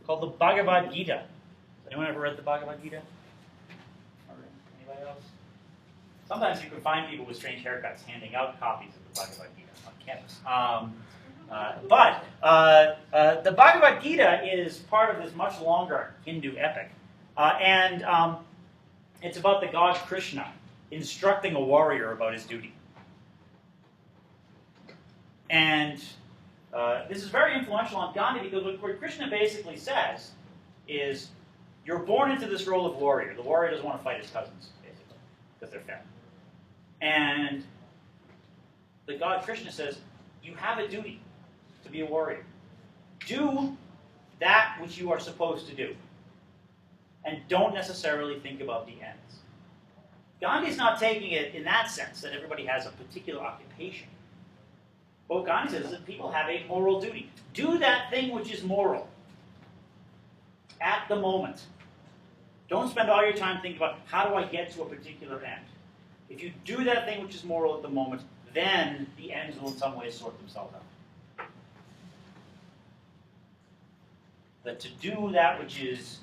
called the Bhagavad Gita. Has anyone ever read the Bhagavad Gita? Or anybody else? Sometimes you can find people with strange haircuts handing out copies of the Bhagavad Gita on campus. The Bhagavad Gita is part of this much longer Hindu epic. It's about the god Krishna instructing a warrior about his duty. And this is very influential on Gandhi because what Krishna basically says is, you're born into this role of warrior. The warrior doesn't want to fight his cousins, basically, because they're family. And the god Krishna says, you have a duty to be a warrior. Do that which you are supposed to do. And don't necessarily think about the ends. Gandhi's not taking it in that sense, that everybody has a particular occupation. What Gandhi says is that people have a moral duty. Do that thing which is moral at the moment. Don't spend all your time thinking about, how do I get to a particular end? If you do that thing which is moral at the moment, then the ends will in some way sort themselves out. That to do that which is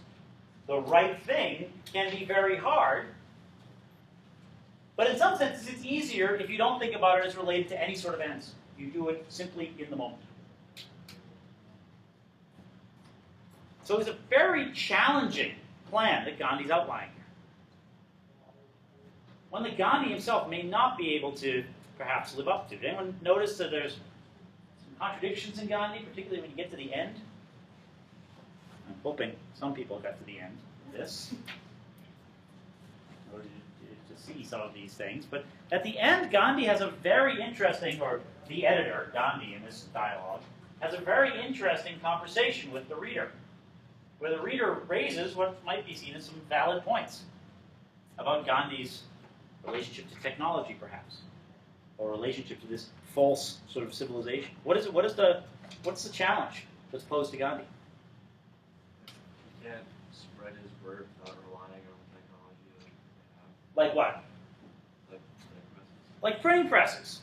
the right thing can be very hard, but in some senses it's easier if you don't think about it as related to any sort of ends. You do it simply in the moment. So it's a very challenging plan that Gandhi's outlining here. One that Gandhi himself may not be able to perhaps live up to. Did anyone notice that there's some contradictions in Gandhi, particularly when you get to the end? I'm hoping some people got to the end of this, in order to see some of these things. But at the end, Gandhi has a very interesting, or the editor, Gandhi, in this dialogue, has a very interesting conversation with the reader, where the reader raises what might be seen as some valid points about Gandhi's relationship to technology, perhaps, or relationship to this false sort of civilization. What's the challenge that's posed to Gandhi? You can't spread his word without relying on Like what? Like, Like printing presses.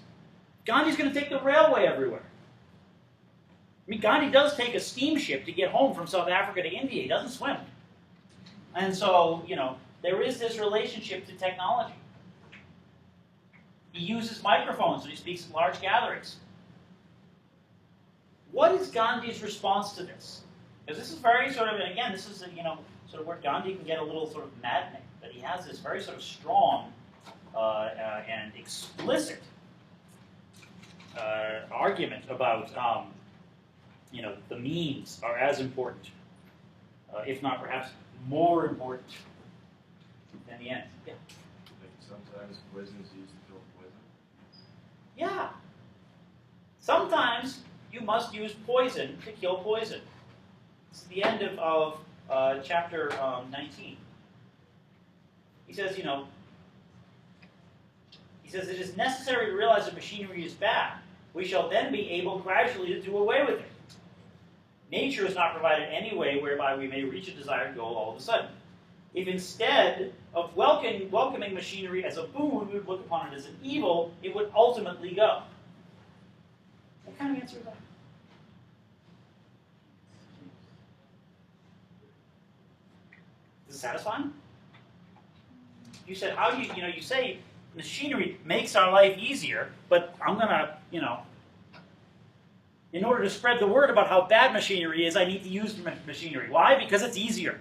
Gandhi's going to take the railway everywhere. I mean, Gandhi does take a steamship to get home from South Africa to India. He doesn't swim. And so, there is this relationship to technology. He uses microphones when he speaks at large gatherings. What is Gandhi's response to this? Because this is very sort of, and again, this is, sort of where Gandhi can get a little sort of maddening, that he has this very sort of strong and explicit argument about, the means are as important, if not perhaps more important than the end. Yeah. like sometimes poison is used to kill poison. Yeah. Sometimes you must use poison to kill poison. It's the end of chapter 19. He says, he says, it is necessary to realize that machinery is bad. We shall then be able gradually to do away with it. Nature is not provided any way whereby we may reach a desired goal all of a sudden. If instead of welcoming machinery as a boon, we would look upon it as an evil, it would ultimately go. What kind of answer is that? Is it satisfying? You said, how do you say machinery makes our life easier, but I'm going to, in order to spread the word about how bad machinery is, I need to use machinery. Why? Because it's easier.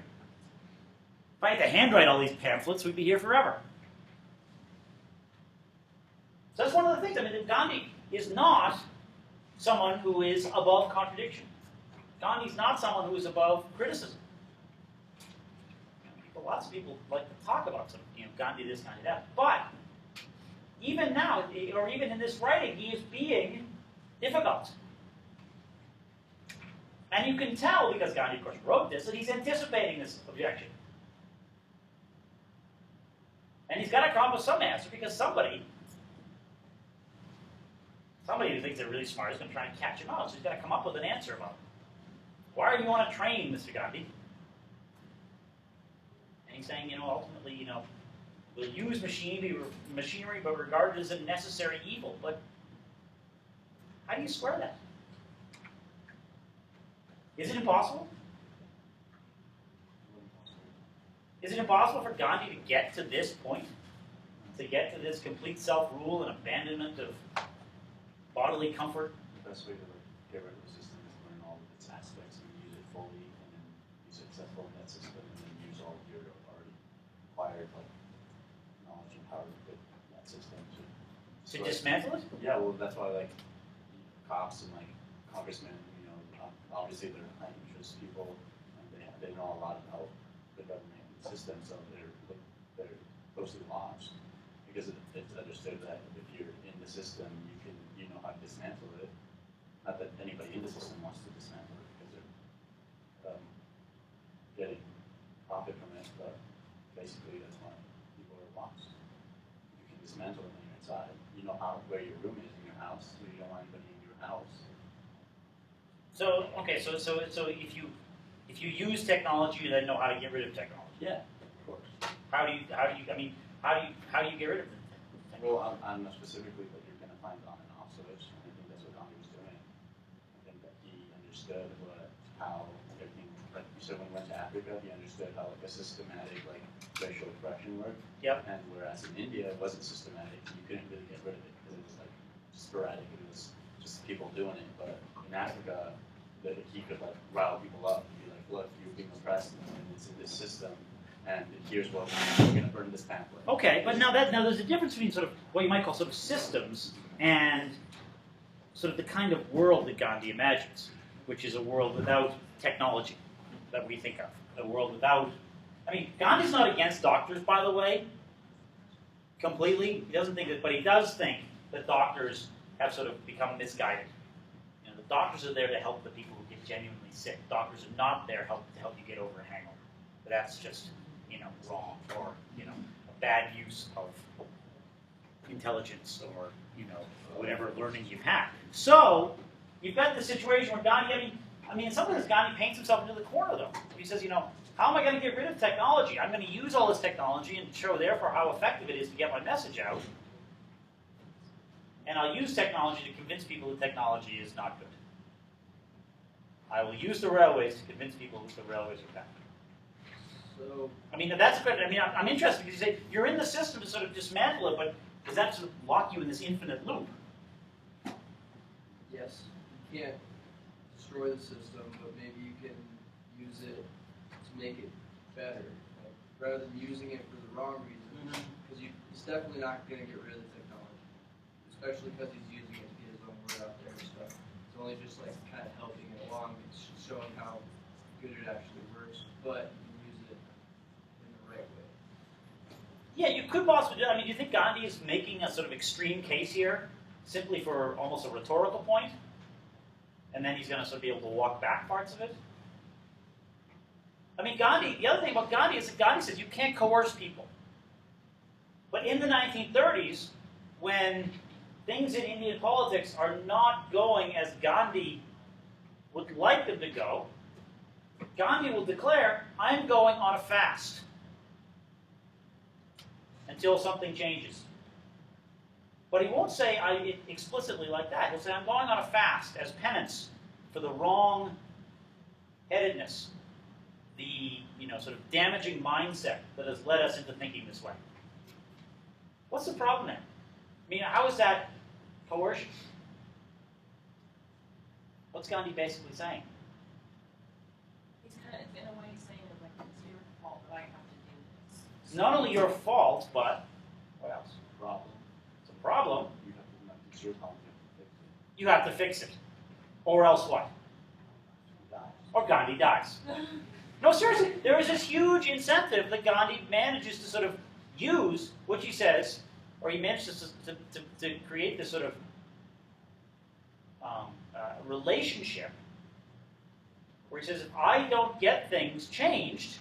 If I had to handwrite all these pamphlets, we'd be here forever. So that's one of the things. I mean, Gandhi is not someone who is above contradiction. Gandhi's not someone who is above criticism. Lots of people like to talk about Gandhi this, Gandhi that. But even now, or even in this writing, he is being difficult. And you can tell, because Gandhi, of course, wrote this, that he's anticipating this objection. And he's got to come up with some answer, because somebody who thinks they're really smart is going to try and catch him out. So he's got to come up with an answer about it. Why are you on a train, Mr. Gandhi? And he's saying, ultimately, we'll use machinery, but regard it as a necessary evil. But how do you square that? Is it impossible? Is it impossible for Gandhi to get to this point? To get to this complete self-rule and abandonment of bodily comfort? The best way to get rid of the system is learn all of its aspects and use it fully, and then be successful in that system, and then use all of your already acquired knowledge and power to fit that system. To dismantle it? Yeah, well, that's why cops and congressmen, obviously they're high interest people, and they know a lot about the government system, so they're closely watched, because it's understood that if you're in the system, you know how to dismantle it. Not that anybody in the system wants to dismantle it, because they're getting profit from it, but basically that's why people are watched. You can dismantle it when you're inside. You know where your room is in your house, so you don't want anybody in your house. So okay, so if you use technology, you then know how to get rid of technology. Yeah, of course. How do you get rid of it? Well, I'm not specifically, but you're going to find on and off switch. I think that's what Gandhi was doing. I think that he understood how everything, like you said, when he went to Africa, he understood how a systematic racial oppression worked. Yep. And whereas in India it wasn't systematic, you couldn't really get rid of it because it was sporadic. It was just people doing it. But in Africa, he could rile people up and be like, look, you're being oppressed and it's in this system, and here's what we're going to burn this pamphlet. Okay, but now there's a difference between sort of what you might call sort of systems and sort of the kind of world that Gandhi imagines, which is a world without technology that we think of. A world without... I mean, Gandhi's not against doctors, by the way, completely. He doesn't think that, but he does think that doctors have sort of become misguided. The doctors are there to help the people who get genuinely sick. Doctors are not there to help you get over a hangover. But that's just, wrong, or, a bad use of intelligence, or, whatever learning you've had. So, you've got the situation where Gandhi, I mean, in some ways Gandhi paints himself into the corner, though. He says, How am I going to get rid of technology? I'm going to use all this technology and show, therefore, how effective it is to get my message out. And I'll use technology to convince people that technology is not good. I will use the railways to convince people that the railways are bad. So, I mean, that's good. I mean, I'm interested because you say you're in the system to sort of dismantle it, but does that sort of lock you in this infinite loop? yes, you can't destroy the system, but maybe you can use it to make it better. Like, rather than using it for the wrong reasons, because he's definitely not going to get rid of the technology, especially because he's using it to get his own word out there and stuff. It's only just like kind of helping it along. It's just showing how good it actually works, but you can use it in the right way. Yeah, you could possibly do that. I mean, do you think Gandhi is making a sort of extreme case here simply for almost a rhetorical point? And then he's going to sort of be able to walk back parts of it? I mean, Gandhi, the other thing about Gandhi is that Gandhi says you can't coerce people. But in the 1930s, when things in Indian politics are not going as Gandhi would like them to go, Gandhi will declare, I'm going on a fast until something changes. But he won't say it explicitly like that. He'll say, I'm going on a fast as penance for the wrong-headedness, the sort of damaging mindset that has led us into thinking this way. What's the problem there? I mean, how is that coercion? What's Gandhi basically saying? He's kind of, in a way, saying that like it's your fault that I have to do this. It's not only your fault, but what else? Problem. It's a problem. You have to, it's your problem. You have to fix it. Or else what? Or Gandhi dies. No, seriously, there is this huge incentive that Gandhi manages to sort of use, which he says, or he manages to create this sort of relationship where he says, if I don't get things changed,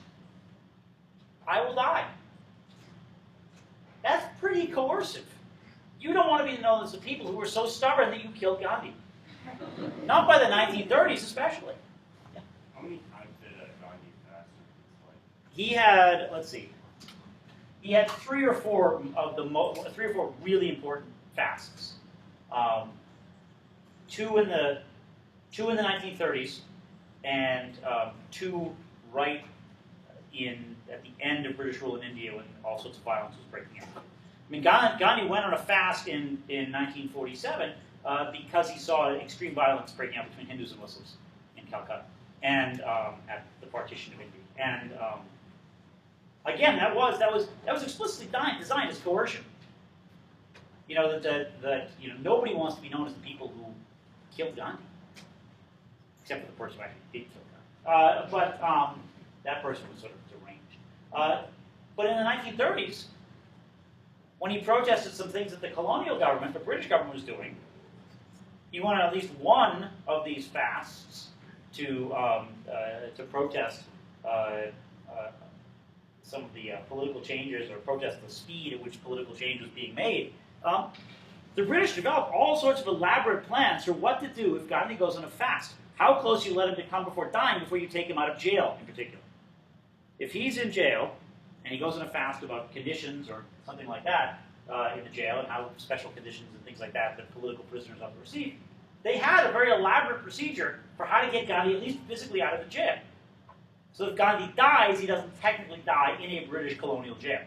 I will die. That's pretty coercive. You don't want to be known as the people who were so stubborn that you killed Gandhi. Not by the 1930s, especially. How many times did Gandhi fast? He had, let's see, he had three or four really important fasts. Two in the 1930s, and two right at the end of British rule in India when all sorts of violence was breaking out. I mean, Gandhi went on a fast in 1947 because he saw extreme violence breaking out between Hindus and Muslims in Calcutta and at the partition of India. And again, that was explicitly designed as coercion. You know that nobody wants to be known as the people who killed Gandhi, except for the person who actually did kill Gandhi. But that person was sort of deranged. But in the 1930s, when he protested some things that the colonial government, the British government, was doing, he went on at least one of these fasts to protest some of the political changes, or protest the speed at which political change was being made. The British developed all sorts of elaborate plans for what to do if Gandhi goes on a fast. How close you let him to come before dying before you take him out of jail, in particular. If he's in jail, and he goes on a fast about conditions or something like that in the jail, and how special conditions and things like that political prisoners ought to receive, they had a very elaborate procedure for how to get Gandhi at least physically out of the jail. So if Gandhi dies, he doesn't technically die in a British colonial jail.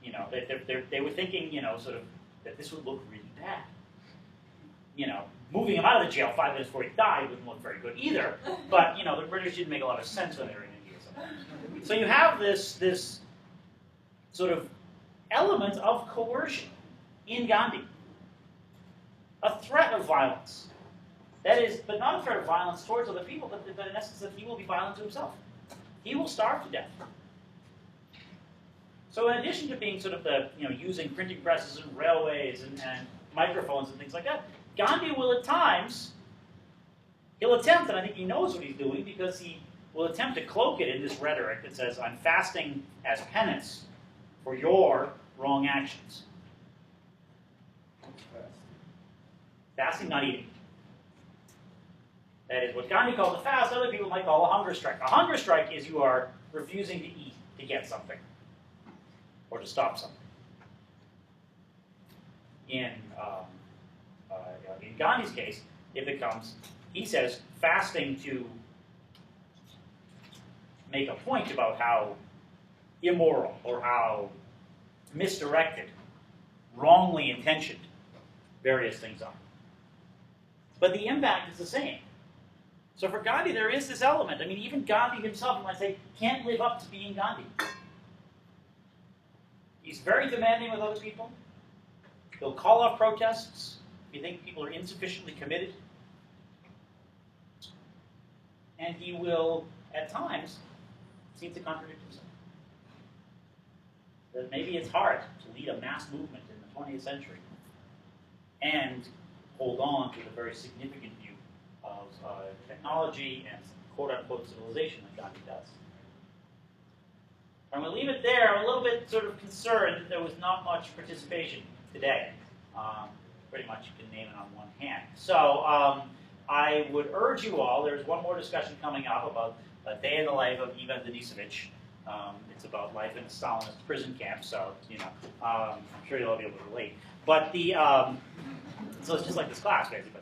They were thinking, sort of, that this would look really bad. Moving him out of the jail 5 minutes before he died wouldn't look very good either. But, the British didn't make a lot of sense when they were in India. So you have this sort of element of coercion in Gandhi. A threat of violence. That is, but not a threat of violence towards other people, but in essence that he will be violent to himself. He will starve to death. So in addition to being sort of using printing presses and railways and microphones and things like that, Gandhi will at times, he'll attempt, and I think he knows what he's doing, because he will attempt to cloak it in this rhetoric that says, I'm fasting as penance for your wrong actions. Fasting, not eating. That is what Gandhi called a fast, other people might call a hunger strike. A hunger strike is you are refusing to eat to get something or to stop something. In Gandhi's case, it becomes, he says, fasting to make a point about how immoral or how misdirected, wrongly intentioned various things are. But the impact is the same. So for Gandhi, there is this element. I mean, even Gandhi himself, you might say, can't live up to being Gandhi. He's very demanding with other people. He'll call off protests if you think people are insufficiently committed. And he will, at times, seem to contradict himself. That maybe it's hard to lead a mass movement in the 20th century and hold on to the very significant view of technology and quote-unquote civilization that Gandhi does. I'm going to leave it there. I'm a little bit sort of concerned that there was not much participation today. Pretty much you can name it on one hand. So I would urge you all, there's one more discussion coming up about a day in the life of Ivan Denisovich. It's about life in a Stalinist prison camp, so, I'm sure you'll all be able to relate. But the, so it's just like this class, basically.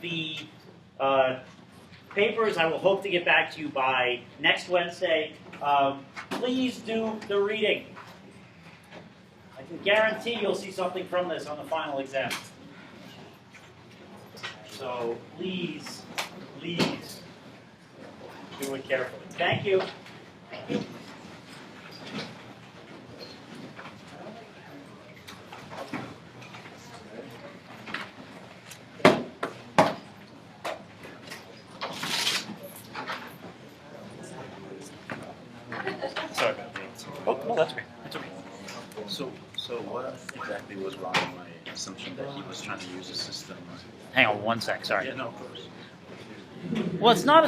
The papers I will hope to get back to you by next Wednesday. Please do the reading. I can guarantee you'll see something from this on the final exam. So please, please do it carefully. Thank you. Thank you. Sorry about that. Oh, no, that's okay. That's okay. So what exactly was wrong in my assumption that he was trying to use a system? Hang on one sec, sorry. Yeah, no, of course. Well, it's not a